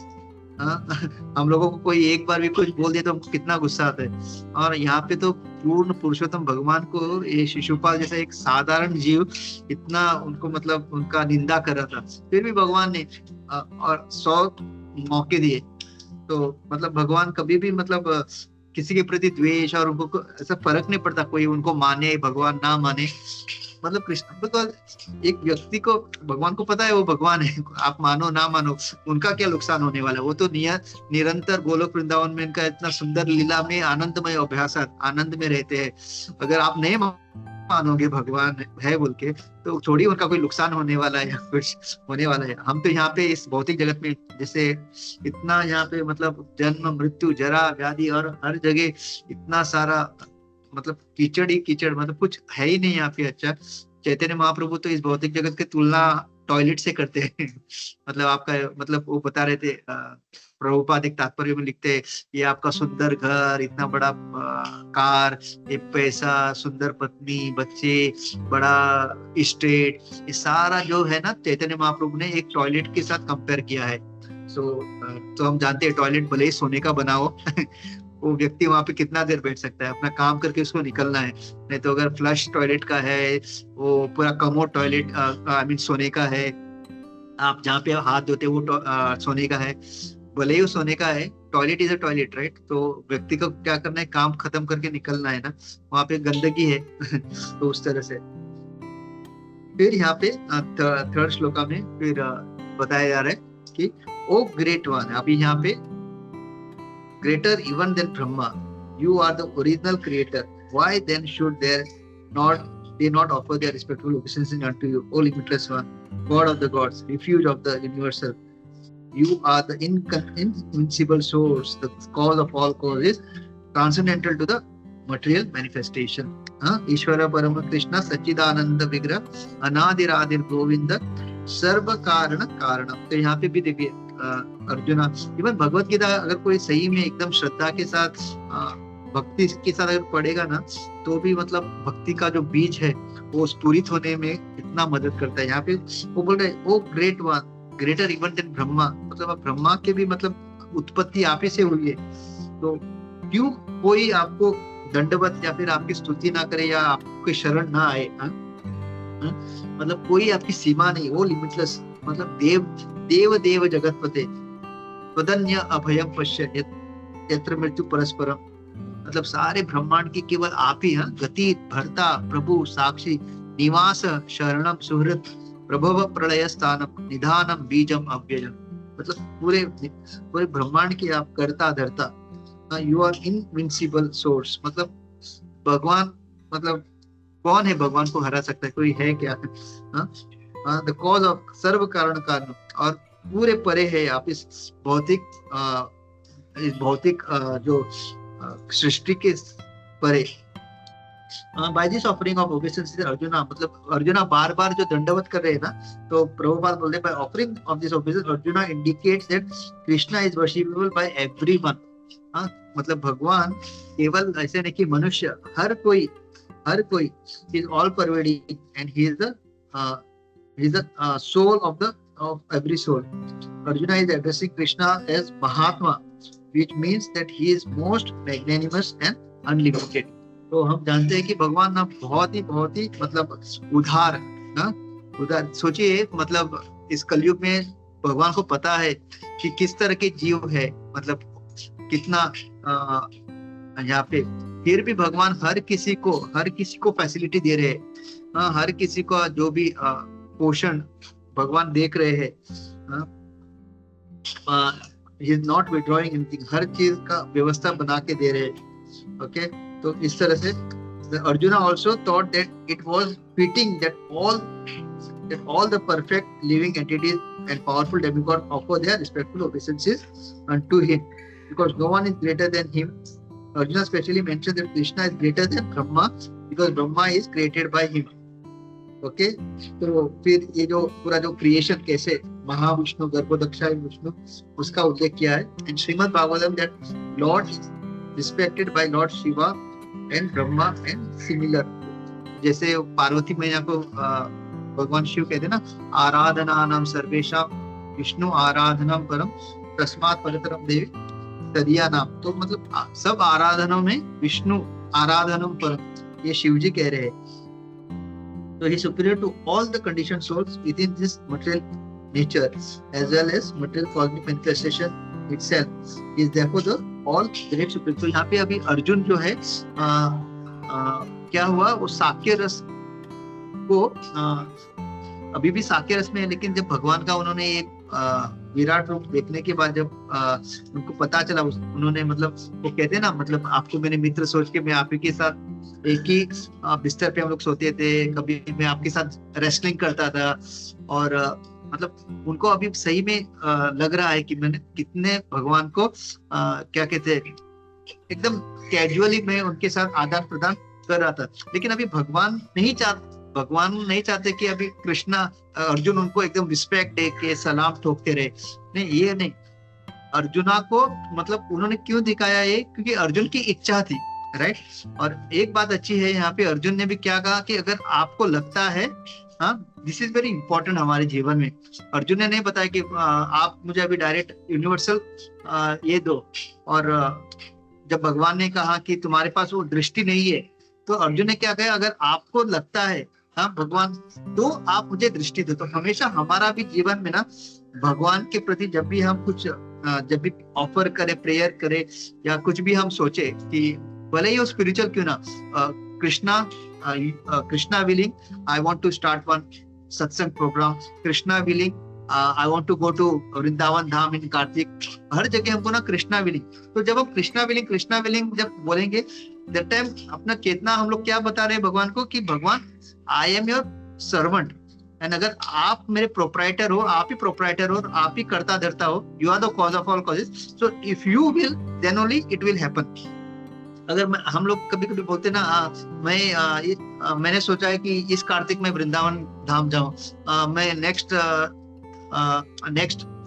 हम लोगों को कोई एक बार भी कुछ बोल दिया तो हमको कितना गुस्सा आता है. और यहाँ पे तो पूर्ण पुरुषोत्तम भगवान को ये शिशुपाल जैसा एक साधारण जीव इतना उनको मतलब उनका निंदा कर रहा था, फिर भी भगवान ने और 100 मौके दिए. तो मतलब भगवान कभी भी मतलब किसी के प्रति द्वेष और उनको ऐसा फर्क नहीं पड़ता, कोई उनको माने भगवान ना माने. मतलब कृष्ण, बिकॉज एक व्यक्ति को, भगवान को पता है वो भगवान है, आप मानो ना मानो उनका क्या नुकसान होने वाला है. वो तो निरंतर गोलोक वृंदावन में इनका इतना सुंदर लीला में आनंदमय अभ्यास, आनंद में रहते हैं. अगर आप नहीं मानोगे भगवान है बोल के, तो थोड़ी उनका कोई नुकसान होने वाला है या कुछ होने वाला है. हम तो यहाँ पे इस भौतिक जगत में जैसे इतना यहाँ पे मतलब जन्म मृत्यु जरा व्याधि और हर जगह इतना सारा मतलब कीचड़ ही कीचड़, मतलब कुछ है ही नहीं यहाँ पे अच्छा. चैतन्य महाप्रभु तो इस भौतिक जगत की तुलना टॉयलेट से करते हैं। मतलब आपका, मतलब वो बता रहे थे, प्रभुपाद एक तात्पर्य में लिखते हैं, ये आपका सुंदर घर, इतना बड़ा कार, ये पैसा, सुंदर पत्नी, बच्चे, बड़ा स्टेट, ये सारा जो है ना, चैतन्य महाप्रभु ने एक टॉयलेट के साथ कंपेयर किया है। तो हम जानते हैं टॉयलेट भले ही सोने का बना हो वो व्यक्ति वहां पे कितना देर बैठ सकता है, अपना काम करके उसको निकलना है। नहीं तो अगर फ्लश टॉयलेट का है, वो पूरा कमोड टॉयलेट, आई मीन सोने का है, आप जहाँ पे हाथ धोते वो सोने का है, भले ही वो सोने का है, toilet is a toilet, right. तो व्यक्ति को क्या करना है, काम खत्म करके निकलना है ना, वहां पे गंदगी है तो उस तरह से। फिर यहाँ पे थर्ड श्लोका में फिर बताया जा रहा है कि ओ ग्रेट वन, अभी यहाँ पे greater even than Brahma, you are the original creator. Why then should they not offer their respectful obeisance unto you, O limitless one, God of the gods, refuge of the universal? You are the invincible source, the cause of all causes, transcendental to the material manifestation. Ishvara Parama Krishna Sachidananda Vigrah Anadiradir Govinda सर्व कारण कारणम। तो यहाँ पे भी देखिए अर्जुना, इवन भगवत गीता अगर कोई सही में एकदम श्रद्धा के साथ, भक्ति के साथ अगर पढ़ेगा ना, तो भी मतलब भक्ति का जो बीज है वो स्फुरित होने में इतना मदद करता है। यहाँ पे वो बोल रहे O great one, greater even than Brahma, मतलब ब्रह्मा के भी मतलब उत्पत्ति आप ही से हुई है, तो क्यों कोई आपको दंडवत या फिर आपकी स्तुति ना करे या आपकी शरण ना आए। मतलब कोई आपकी सीमा नहीं, वो लिमिटलेस, मतलब देव देव जगतपते वदन्य अभयम पश्य यत्र मृत्यु परस्परम, मतलब सारे ब्रह्मांड की केवल आप ही हैं, गति भर्ता प्रभु साक्षी निवास शरणम सुहृत प्रभव प्रलय स्थानम निधानम बीजम अव्ययम, मतलब पूरे ब्रह्मांड की आप करता धरता, यू आर इनविंसिबल सोर्स। मतलब भगवान, मतलब कौन है भगवान को हरा सकता है, कोई है क्या? द कॉज ऑफ सर्व कारण कारण, और पूरे परे है आप इस भौतिक जो सृष्टि के परे। By this offering of obeisance Arjuna, मतलब अर्जुना बार बार जो दंडवत कर रहे हैं ना, तो प्रभुपाद बोलते हैं by offering of this obeisance Arjuna indicates that Krishna is worshipable by everyone. मतलब भगवान केवल ऐसे नहीं कि मनुष्य, हर कोई is all pervading and he is the soul of every soul. Arjuna is addressing Krishna as Mahatma, which means that he is most magnanimous and unlimited. तो हम जानते हैं कि भगवान ना बहुत ही मतलब उदार, सोचिए, मतलब इस कलयुग में भगवान को पता है कि किस तरह के जीव है, मतलब कितना यहाँ पे, फिर भी भगवान हर किसी को फैसिलिटी दे रहे हैं, हर किसी को जो भी पोषण भगवान देख रहे हैं, he is not withdrawing anything, हर चीज का व्यवस्था बना के दे रहे हैं। ओके, तो इस तरह से Arjuna also thought that it was fitting that all the perfect living entities and powerful demigods offer their respectful obeisances unto him, because no one is greater than him. Arjuna specially mentioned that Krishna is greater than Brahma because Brahma is created by him. Okay, तो फिर ये जो पूरा जो क्रिएशन कैसे महाविष्णु गर्भोदक्षाय विष्णु उसका उल्लेख किया है। And Shrimad Bhagavatam that Lord is respected by Lord Shiva and Brahma and similar, जैसे पार्वती मैया को भगवान शिव कहते हैं ना, आराधना नाम सर्वेशा विष्णु आराधनम परम तस्मात् परतरम देवी तदिया नाम। तो मतलब सब आराधनों में विष्णु आराधनम परम, ये शिव जी कह रहे हैं। So he is superior to all the conditioned souls within this material nature as well as material cosmic manifestation itself. He is therefore the all great superior. तो यहाँ पे अभी अर्जुन जो है क्या हुआ, वो साक्य रस को अभी भी साक्य रस में है, लेकिन जब भगवान का उन्होंने एक विराट रूप देखने के बाद जब उनको पता चला, उन्होंने मतलब वो कहते हैं ना, मतलब आपको मैंने मित्र सोच के मैं आप ही के साथ एक ही बिस्तर पे हम लोग सोते थे, कभी मैं आपके साथ रेसलिंग करता था, और मतलब उनको अभी सही में लग रहा है कि मैंने कितने भगवान को क्या कहते हैं, एकदम कैजुअली मैं उनके साथ आदान प्रदान कर रहा था। लेकिन अभी भगवान नहीं भगवान नहीं चाहते कि अभी कृष्णा अर्जुन उनको एकदम रिस्पेक्ट दे के सलाम ठोकते रहे, नहीं ये नहीं। अर्जुना को मतलब उन्होंने क्यों दिखाया ये, क्योंकि अर्जुन की इच्छा थी, राइट। और एक बात अच्छी है यहाँ पे, अर्जुन ने भी क्या कहा कि अगर आपको लगता है, हाँ दिस इज वेरी इंपॉर्टेंट हमारे जीवन में। अर्जुन ने नहीं बताया कि आप मुझे अभी डायरेक्ट यूनिवर्सल ये दो, और जब भगवान ने कहा कि तुम्हारे पास वो दृष्टि नहीं है, तो अर्जुन ने क्या कहा, अगर आपको लगता है हाँ भगवान, तो आप मुझे दृष्टि दो। तो हमेशा हमारा भी जीवन में ना भगवान के प्रति जब भी हम कुछ जब भी ऑफर करें, प्रेयर करें, या कुछ भी हम सोचे कि भले ही वो स्पिरिचुअल क्यों ना, Krishna willing I want to start one satsang program, Krishna willing I want to go to Vrindavan Dham in Kartik, हर जगह हमको ना कृष्णा विलिंग। तो जब हम कृष्णा विलिंग जब बोलेंगे, दैट टाइम अपना चेतना हम लोग क्या बता रहे हैं भगवान को, कि भगवान I am your servant, and अगर आप मेरे प्रोप्राइटर हो, आप ही प्रोप्राइटर हो, आप ही करता धरता हो, you are the cause of all causes, so if you will then only it will happen. अगर हम लोग कभी कभी बोलते ना, मैंने सोचा है कि इस कार्तिक में वृंदावन धाम जाऊं, मैं नेक्स्ट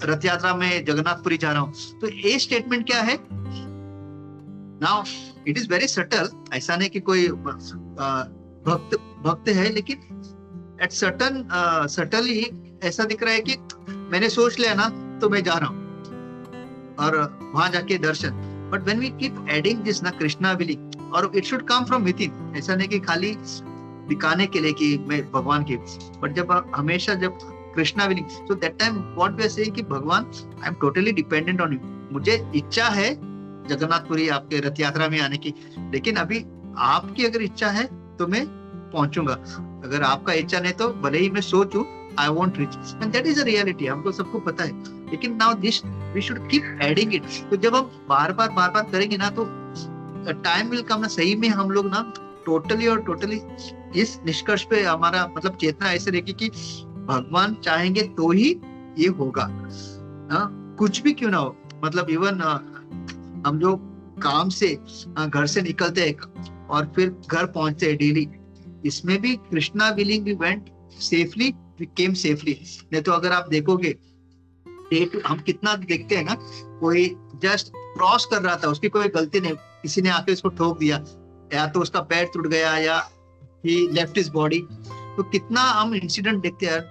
रथ यात्रा में जगन्नाथपुरी जा रहा हूं, तो ये स्टेटमेंट क्या है? Now it is very subtle, ऐसा नहीं कि कोई भक्त है, लेकिन एट सटली ऐसा दिख रहा है कि मैंने सोच लिया ना तो मैं जा रहा हूँ और वहां जाके दर्शन। But when we keep adding this ना कृष्णा विलिंग, और it should come from within, ऐसा नहीं कि खाली दिखाने के लिए कि मैं भगवान के, बट जब हमेशा जब Krishna willing, so that time what we are saying कि भगवान I am totally dependent on you, मुझे इच्छा है जगन्नाथपुरी आपके रथ यात्रा में आने की, लेकिन अभी आपकी अगर इच्छा है तो मैं पहुंचूंगा, अगर आपका इच्छा नहीं तो भले ही मैं सोचूं, I won't reach, and that is a reality, हमको सबको पता है। लेकिन now this we should keep adding it, तो जब हम बार बार करेंगे ना, तो टाइम विल कम ना, सही में हम लोग ना टोटली इस निष्कर्ष पे हमारा मतलब चेतना ऐसे रहेगी कि भगवान चाहेंगे तो ही ये होगा, कुछ भी क्यों ना हो। मतलब इवन हम जो काम से घर से निकलते हैं और फिर घर पहुंचते हैं डेली, इसमें भी Krishna willing we went safely, we came safely. नहीं तो अगर आप देखोगे हम कितना देखते हैं ना, कोई जस्ट क्रॉस कर रहा था, उसकी कोई गलती नहीं, किसी ने आके उसको ठोक दिया, या तो उसका पैर टूट गया, या ही लेफ्ट हिज बॉडी, तो कितना हम इंसिडेंट देखते हैं।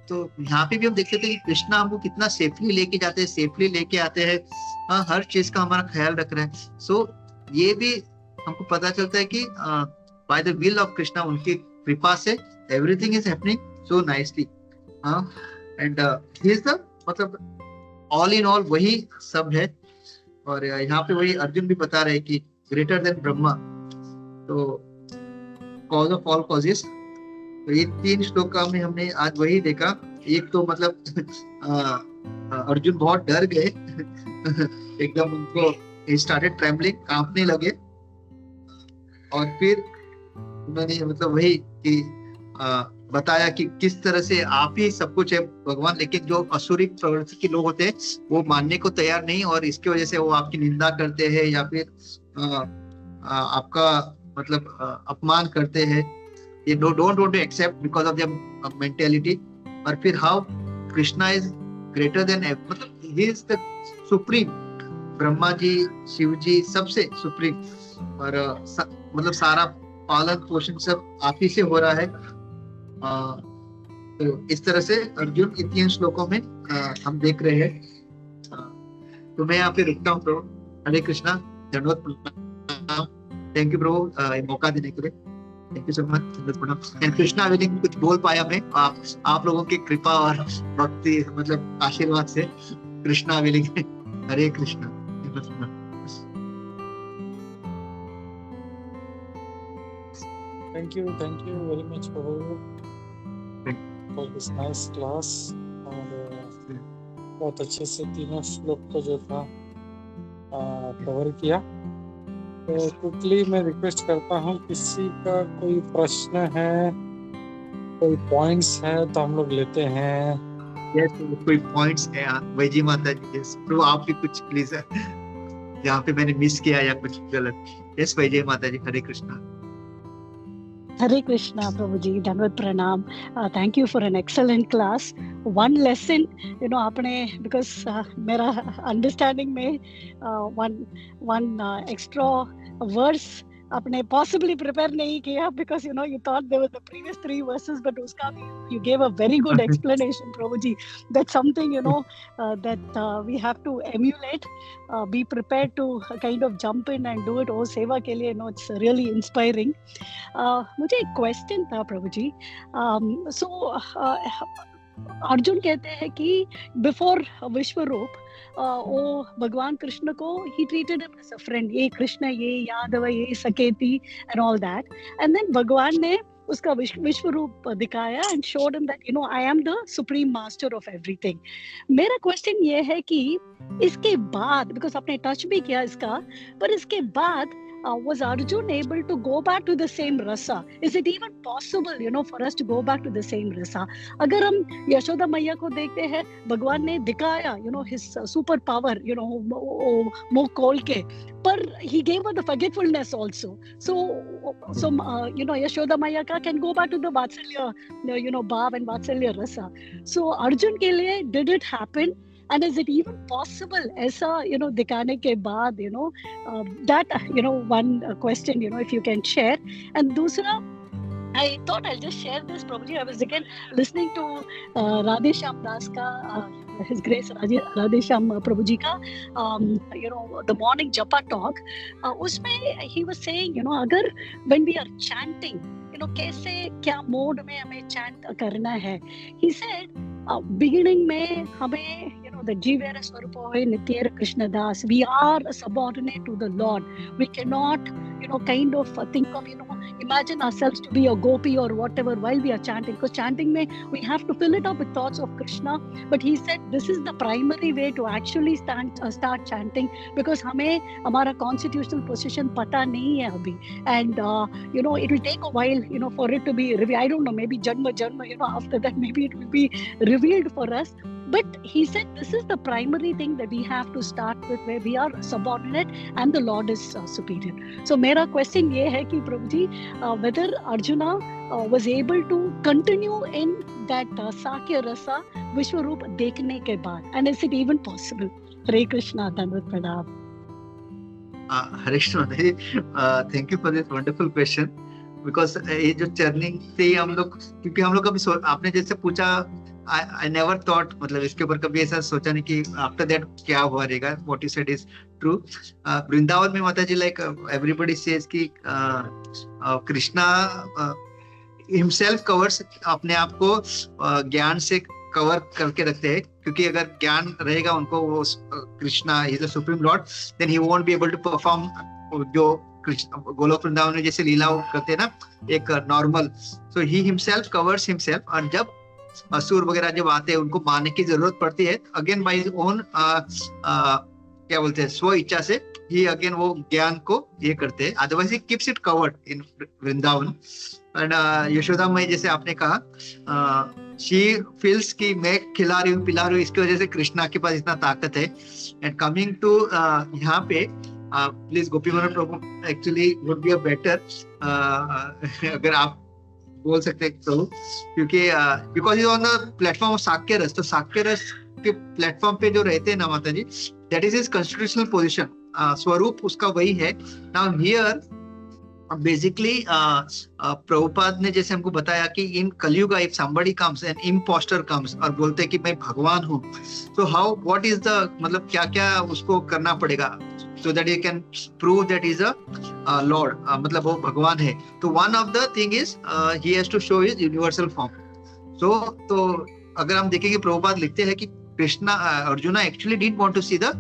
तो यहाँ पे भी हम देखते थे कि कृष्णा हमको कितना सेफली लेके जाते हैं, सेफली लेके आते हैं, हर चीज का हमारा ख्याल रख रहे हैं। सो ये भी हमको पता चलता है कि by the will of Krishna, उनकी कृपा से everything is happening so nicely, and he is the मतलब ऑल इन ऑल वही सब है। और यहाँ पे वही अर्जुन भी बता रहे कि ग्रेटर देन ब्रह्मा, तो कॉज ऑफ ऑल कॉजेस। तो ये 3 श्लोका में हमने आज वही देखा। एक तो मतलब अर्जुन बहुत डर गए एकदम उनको स्टार्टेड ट्रेम्बलिंग, कांपने लगे, और फिर उन्होंने मतलब वही कि बताया कि किस तरह से आप ही सब कुछ है भगवान, लेकिन जो असुरी प्रवृत्ति के लोग होते हैं वो मानने को तैयार नहीं, और इसकी वजह से वो आपकी निंदा करते हैं या फिर आपका मतलब अपमान करते हैं, ये don't want to accept because of their mentality. और फिर how Krishna is greater than, मतलब he is the supreme, Brahma ji, Shiv ji सबसे सुप्रीम, और मतलब सारा पालन पोषण सब आप ही से हो रहा है। तो इस तरह से अर्जुन के 3 श्लोकों में हम देख रहे हैं। तो मैं यहाँ पे रुकता हूँ प्रभु। हरे कृष्णा, धन्यवाद, थैंक यू प्रभु मौका देने के लिए, thank you so much. And Krishna willing कुछ बोल पाया मैं, आप लोगों की कृपा और भक्ति मतलब आशीर्वाद से Krishna willing. Hare Krishna.
Thank you very much for this nice class, और बहुत अच्छे से 3 श्लोक को जो था कवर किया। तो क्विकली मैं रिक्वेस्ट करता हूँ, किसी का कोई प्रश्न है, कोई पॉइंट्स है तो हम लोग लेते हैं।
यस, कोई पॉइंट्स है वैजी माता जी? यस तो आप भी कुछ प्लीज जहाँ पे मैंने मिस किया या कुछ गलत। यस वैजी माता जी, हरे Krishna.
Hare Krishna, Prabhuji. Dandavat pranam. Thank you for an excellent class. One lesson, आपने because मेरा understanding में one extra verse आपने possibly prepare नहीं किया because you thought there were the previous 3 verses, but उसका भी you gave a very good explanation, Prabhuji. That's something that we have to emulate. Be prepared to kind of jump in and do it. Oh, सेवा के लिए it's really inspiring. मुझे एक क्वेश्चन था प्रभु जी. अर्जुन कहते हैं कि बिफोर विश्वरूप वो भगवान कृष्ण को ही treated him as a friend. ये कृष्ण, ये यादव, ये सकेती and all that. And then भगवान ने उसका विश्व रूप दिखाया and showed him that I am the supreme master of everything. मेरा क्वेश्चन ये है कि इसके बाद, बिकॉज आपने टच भी किया इसका, पर इसके बाद was Arjun able to go back to the same rasa? Is it even possible, for us to go back to the same rasa? अगर हम यशोदा मैया को देखते हैं, भगवान ने दिखाया, his super power, मुंह खोल के, पर he gave her the forgetfulness also. So Yashoda मैया का can go back to the vatsalya, bhav and vatsalya rasa. So Arjun के लिए did it happen? And is it even possible ऐसा दिखाने के बाद that one question if you can share. And दूसरा, I thought I'll just share this. Probably I was again listening to Radhe Shyam Das ka His Grace Radhe Shyam Prabhu ji ka the morning japa talk. उसमें he was saying अगर when we are chanting कैसे क्या मोड में हमें चैंट करना है. He said beginning में हमें the Jivera Swarupa Nityera Krishnadas, we are subordinate to the Lord. We cannot kind of think of imagine ourselves to be a gopi or whatever while we are chanting, because chanting mein we have to fill it up with thoughts of Krishna. But he said this is the primary way to actually start chanting, because हमें हमारा constitutional position पता नहीं है अभी, and it will take a while for it to be revealed. I don't know, maybe janma after that maybe it will be revealed for us. But he said this is the primary thing that we have to start with, where we are subordinate and the Lord is superior. So मेरा question ये है कि प्रभु जी, whether Arjuna was able to continue in that Sakya Rasa Vishwarup देखने के बाद, and is it even possible? Hare Krishna, Dandavat pranam.
Hare Krishna, thank you for this wonderful question. Because ये जो चर्निंग से हम लोग, क्योंकि हम लोग कभी आपने जैसे पूछा, I never thought, मतलब इसके ऊपर कभी ऐसा सोचा नहीं कि after that क्या हुआ रहेगा. What you said is true. Vrindavan में माता जी like everybody says कि कृष्णा himself covers, अपने आप को ज्ञान से कवर करके रखते हैं, क्योंकि अगर ज्ञान रहेगा उनको, वो Krishna is the supreme lord, then he won't be able to perform जो गोलोक वृंदावन में जैसे लीला करते हैं ना, एक normal. So he himself covers himself. और जब असुर वगैरह जब आते हैं, उनको मारने की जरूरत पड़ती है, अगेन बाय हिज ओन क्या बोलते हैं, स्व इच्छा से ही अगेन वो ज्ञान को ये करते हैं. Otherwise he keeps it covered in Vrindavan. And Yashoda मई जैसे आपने कहा, शी फील्स कि मैं खिला रही हूँ, पिला रही हूँ, इसकी वजह से कृष्णा के पास इतना ताकत है. एंड कमिंग टू यहाँ पे please Gopi Mohan Prabhu actually would be a better अगर आप बोल सकते हैं प्रभु, क्योंकि because is on the platform of Shakya रस. तो साक्य रस के प्लेटफॉर्म पे जो रहते हैं ना माता जी, that is his constitutional position. स्वरूप उसका वही है. नाउ हियर बेसिकली प्रभुपाद ने जैसे हमको बताया कि इन कलयुग if somebody comes, an imposter comes और बोलते हैं कि मैं भगवान हूँ, so how, what is the, मतलब क्या क्या उसको करना पड़ेगा so that he can prove that he is a lord, मतलब वो भगवान है. तो one of the thing is he has to show his universal form. So तो अगर हम देखेंगे, प्रभुपाद लिखते हैं कि Krishna arjuna actually didn't want to see the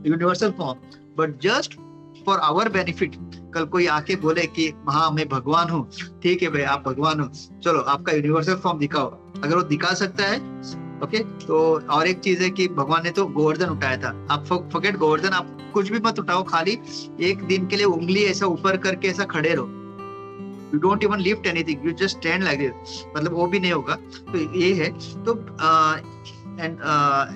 universal form, but just for our benefit. कल कोई आके बोले कि हाँ मैं भगवान हूँ, ठीक है भाई आप भगवान हो, चलो आपका यूनिवर्सल फॉर्म दिखाओ. अगर वो दिखा सकता है ओके. तो और एक चीज है कि भगवान ने तो गोवर्धन उठाया था. आप फॉरगेट गोवर्धन, आप कुछ भी मत उठाओ, खाली एक दिन के लिए उंगली ऐसा ऊपर करके ऐसा खड़े रहो. You don't even lift anything, you just stand like this, मतलब वो भी नहीं होगा. तो ये है. तो एंड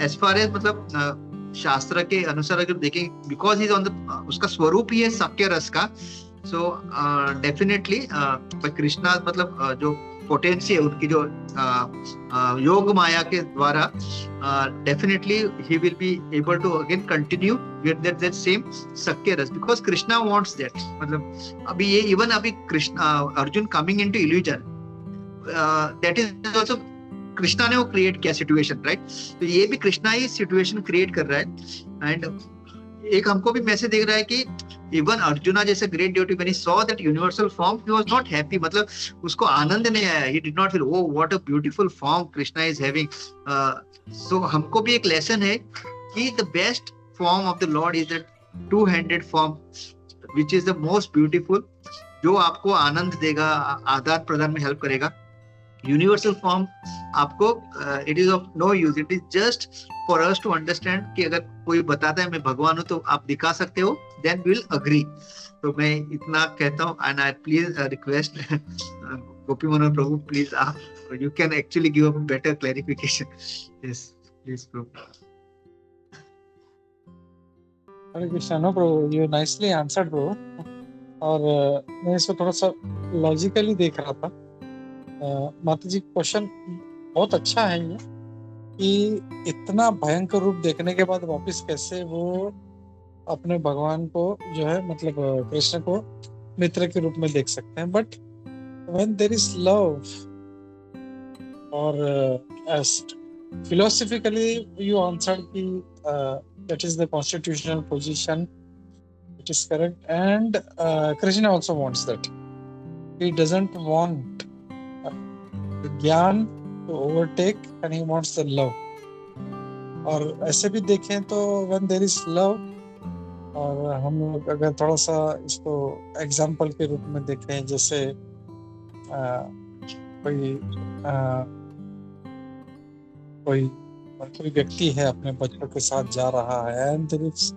एज फार एज मतलब शास्त्र के अनुसार अगर देखें, बिकॉज इज ऑन द, उसका स्वरूप ही है साक्य रस का. सो डेफिनेटली कृष्णा मतलब जो पोटेंसी है उनकी जो योग माया के द्वारा definitely he will be able to again continue with that same सक्य रस, बिकॉज कृष्णा वांट्स दैट. मतलब अभी ये इवन अभी Krishna Arjun coming into illusion, that is also Krishna ने वो क्रिएट किया सिचुएशन, राइट. तो ये भी कृष्णा ही सिचुएशन क्रिएट कर रहा है. एंड एक हमको भी मैसेज देख रहा है कि इवन अर्जुना जैसे great devotee when he saw that universal form he was not happy. मतलब उसको आनंद नहीं आया. He did not feel O what a beautiful form Krishna is having. So हमको भी एक लेसन है कि the best form of the lord is the two handed form which is the most beautiful, जो आपको आनंद देगा, आदान प्रदान में हेल्प करेगा. यूनिवर्सल फॉर्म आपको it is of no use. It is just for us to understand कि अगर कोई बताता है मैं भगवान हूं तो आप दिखा सकते हो, देन वी विल अग्री. तो मैं इतना कहता हूँ and I please request Gopi Manohar Prabhu, please आप you can actually give a better clarification. Yes please Prabhu.
Hare Krishna. No Prabhu, you nicely answered Prabhu. और मैं इसको थोड़ा सा लॉजिकली देख रहा था. माता जी क्वेश्चन बहुत अच्छा है ये, कि इतना भयंकर रूप देखने के बाद वापस कैसे वो अपने भगवान को जो है मतलब कृष्ण को मित्र के रूप में देख सकते हैं. But when there is love, और फिलोसफिकली यू आंसर्ड कि that is the constitutional position, it is correct. And Krishna also wants that. He doesn't want gyan to overtake and he wants the love. और ऐसे भी देखें तो व्हेन देयर इज लव, और हम लोग अगर थोड़ा सा इसको एग्जाम्पल के रूप में देखें, जैसे कोई व्यक्ति है अपने बच्चों के साथ जा रहा है and there is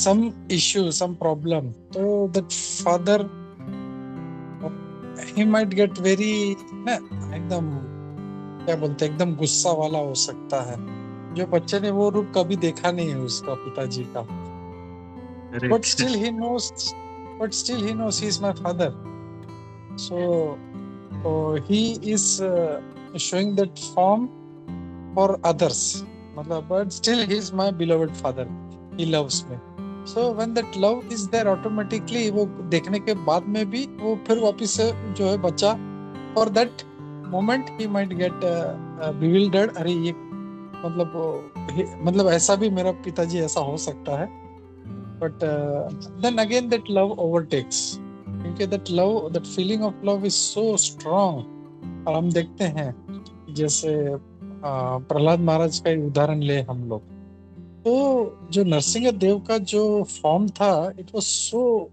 some issue, some problem, तो that father he might get very एकदम क्या बोलते हैं, एकदम गुस्सा वाला हो सकता है. जो बच्चे ने वो रूप कभी देखा नहीं है उसका पिताजी का, but still he knows he is my father. So he is showing that form for others, मतलब but still he is my beloved father, he loves me. So when that love is there, automatically वो देखने के बाद में भी वो फिर वापस से जो है बच्चा, for that moment he might get bewildered. अरे ये मतलब ऐसा भी मेरा पिताजी ऐसा हो सकता है. But then again that love overtakes, क्योंकि that love, that feeling of love is so strong. और हम देखते हैं जैसे प्रहलाद महाराज का उदाहरण ले हम लोग, तो जो नरसिंह देव का जो फॉर्म था, इट वाज सो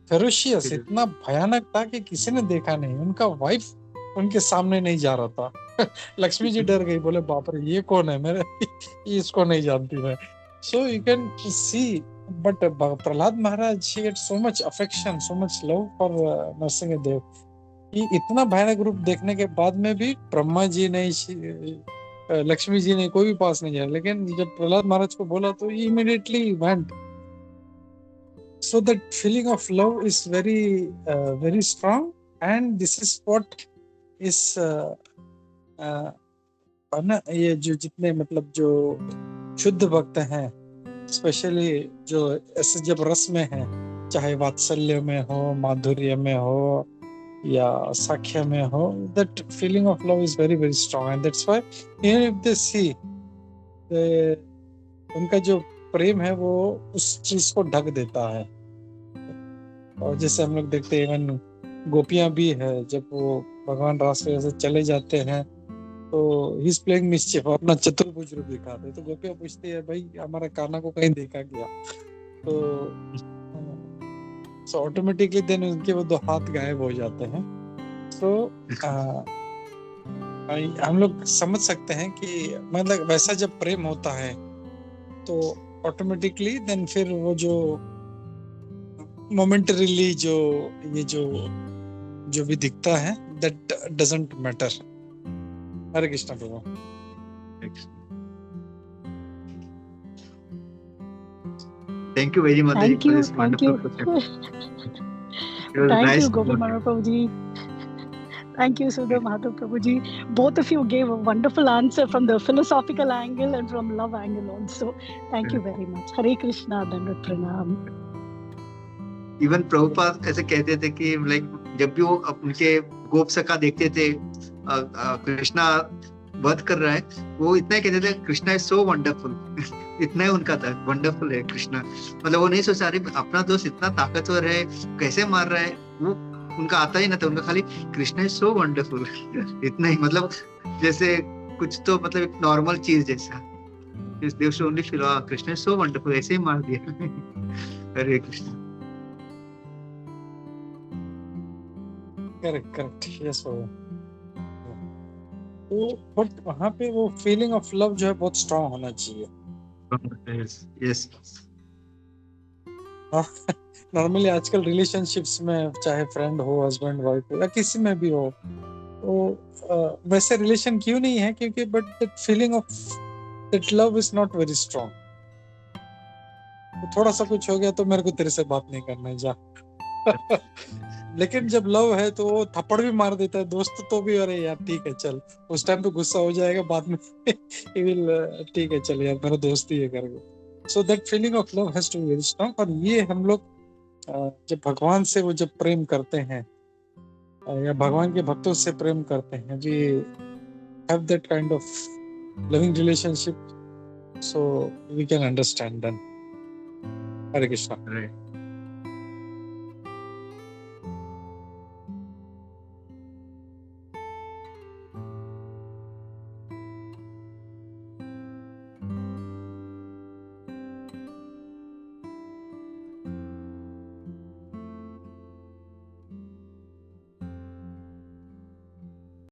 फेरोशियस, इतना भयानक था कि किसी ने देखा नहीं. उनका वाइफ उनके सामने नहीं जा रहा था. लक्ष्मी जी डर गई, बोले बाप रे ये कौन है, मेरे इसको नहीं जानती मैं. So you can see, but Prahlad Maharaj he had so much affection, so much love for Narasimha Dev, कि इतना भयानक रूप देखने के बाद में भी ब्रह्मा जी नहीं, लक्ष्मी जी ने कोई भी पास नहीं जाए. लेकिन जब प्रहलाद महाराज को बोला तो immediately went. So that feeling of love is very strong, and this is what is ना, ये जो जितने मतलब जो शुद्ध भक्त हैं, स्पेशली जो ऐसे जब रस में हैं, चाहे वात्सल्य में हो, माधुर्य में हो या साख्य में हो, that feeling of love is very strong, and that's why even if they see, उनका जो प्रेम है वो उस चीज को ढक देता है. और जैसे हम लोग देखते हैं इवन गोपियां भी है, जब वो भगवान रास से चले जाते हैं तो ही इज प्लेइंग मिस्चिफ, अपना चतुर्भुज रूप दिखाते, तो गोपियां पूछती है भाई हमारा कान्हा को कहीं देखा गया, तो सो ऑटोमेटिकली देन उनके वो दो हाथ गायब हो जाते हैं. तो हम लोग समझ सकते हैं कि मतलब वैसा जब प्रेम होता है तो ऑटोमेटिकली देन फिर वो जो मोमेंटरीली जो ये जो भी दिखता है, that doesn't matter. Hare Krishna Prabhu.
Thank you very much
Thank
for
you,
this
thank
wonderful
you.
question. It was
Thank
nice
you,
to
Gopal
know.
Manohar Prabhuji. Thank you, Sudha Mahato Prabhuji. Both of you gave a wonderful answer from the philosophical angle and from love angle also. Thank you very much. Hare Krishna, Dandavat Pranam.
Even Prabhupada ऐसे कहते थे कि लाइक जब भी वो उनके गोप सखा देखते थे कृष्णा वध कर रहा है, वो इतना ही कहते थे कृष्णा इज सो वंडरफुल। इतना ही उनका था, वंडरफुल है कृष्णा। मतलब वो नहीं सोचा अरे अपना दोस्त इतना ताकतवर है, कैसे मार रहा है, वो उनका आता ही ना था, उनका खाली कृष्णा इज सो वंडरफुल। इतना ही, मतलब जैसे कुछ तो मतलब एक नॉर्मल चीज जैसा। देव show only feel Krishna is so wonderful, ऐसे ही मार दिया। हरे कृष्ण।
करेक्ट, यस वो। तो बट वहाँ पे वो फीलिंग ऑफ लव जो है बहुत स्ट्रांग होना चाहिए।
यस।
नॉर्मली आजकल रिलेशनशिप्स में चाहे फ्रेंड हो, हस्बैंड वाइफ हो या किसी में भी हो, तो वैसे रिलेशन क्यों नहीं है, क्योंकि but that feeling of that love is not very strong. तो थोड़ा सा कुछ हो गया तो मेरे को तेरे से बात नहीं करना है, जा। लेकिन जब लव है तो वो थप्पड़ भी मार देता है दोस्त, तो भी अरे यार ठीक है चल, उस टाइम पे गुस्सा हो जाएगा, बाद में he will ठीक है चल यार मेरा दोस्त ही है करके। So that feeling of love has to be very strong. और ये हम लोग जब भगवान से वो जब प्रेम करते हैं या भगवान के भक्तों से प्रेम करते हैं, we have that kind of loving relationship, so we can understand them. Hare Krishna.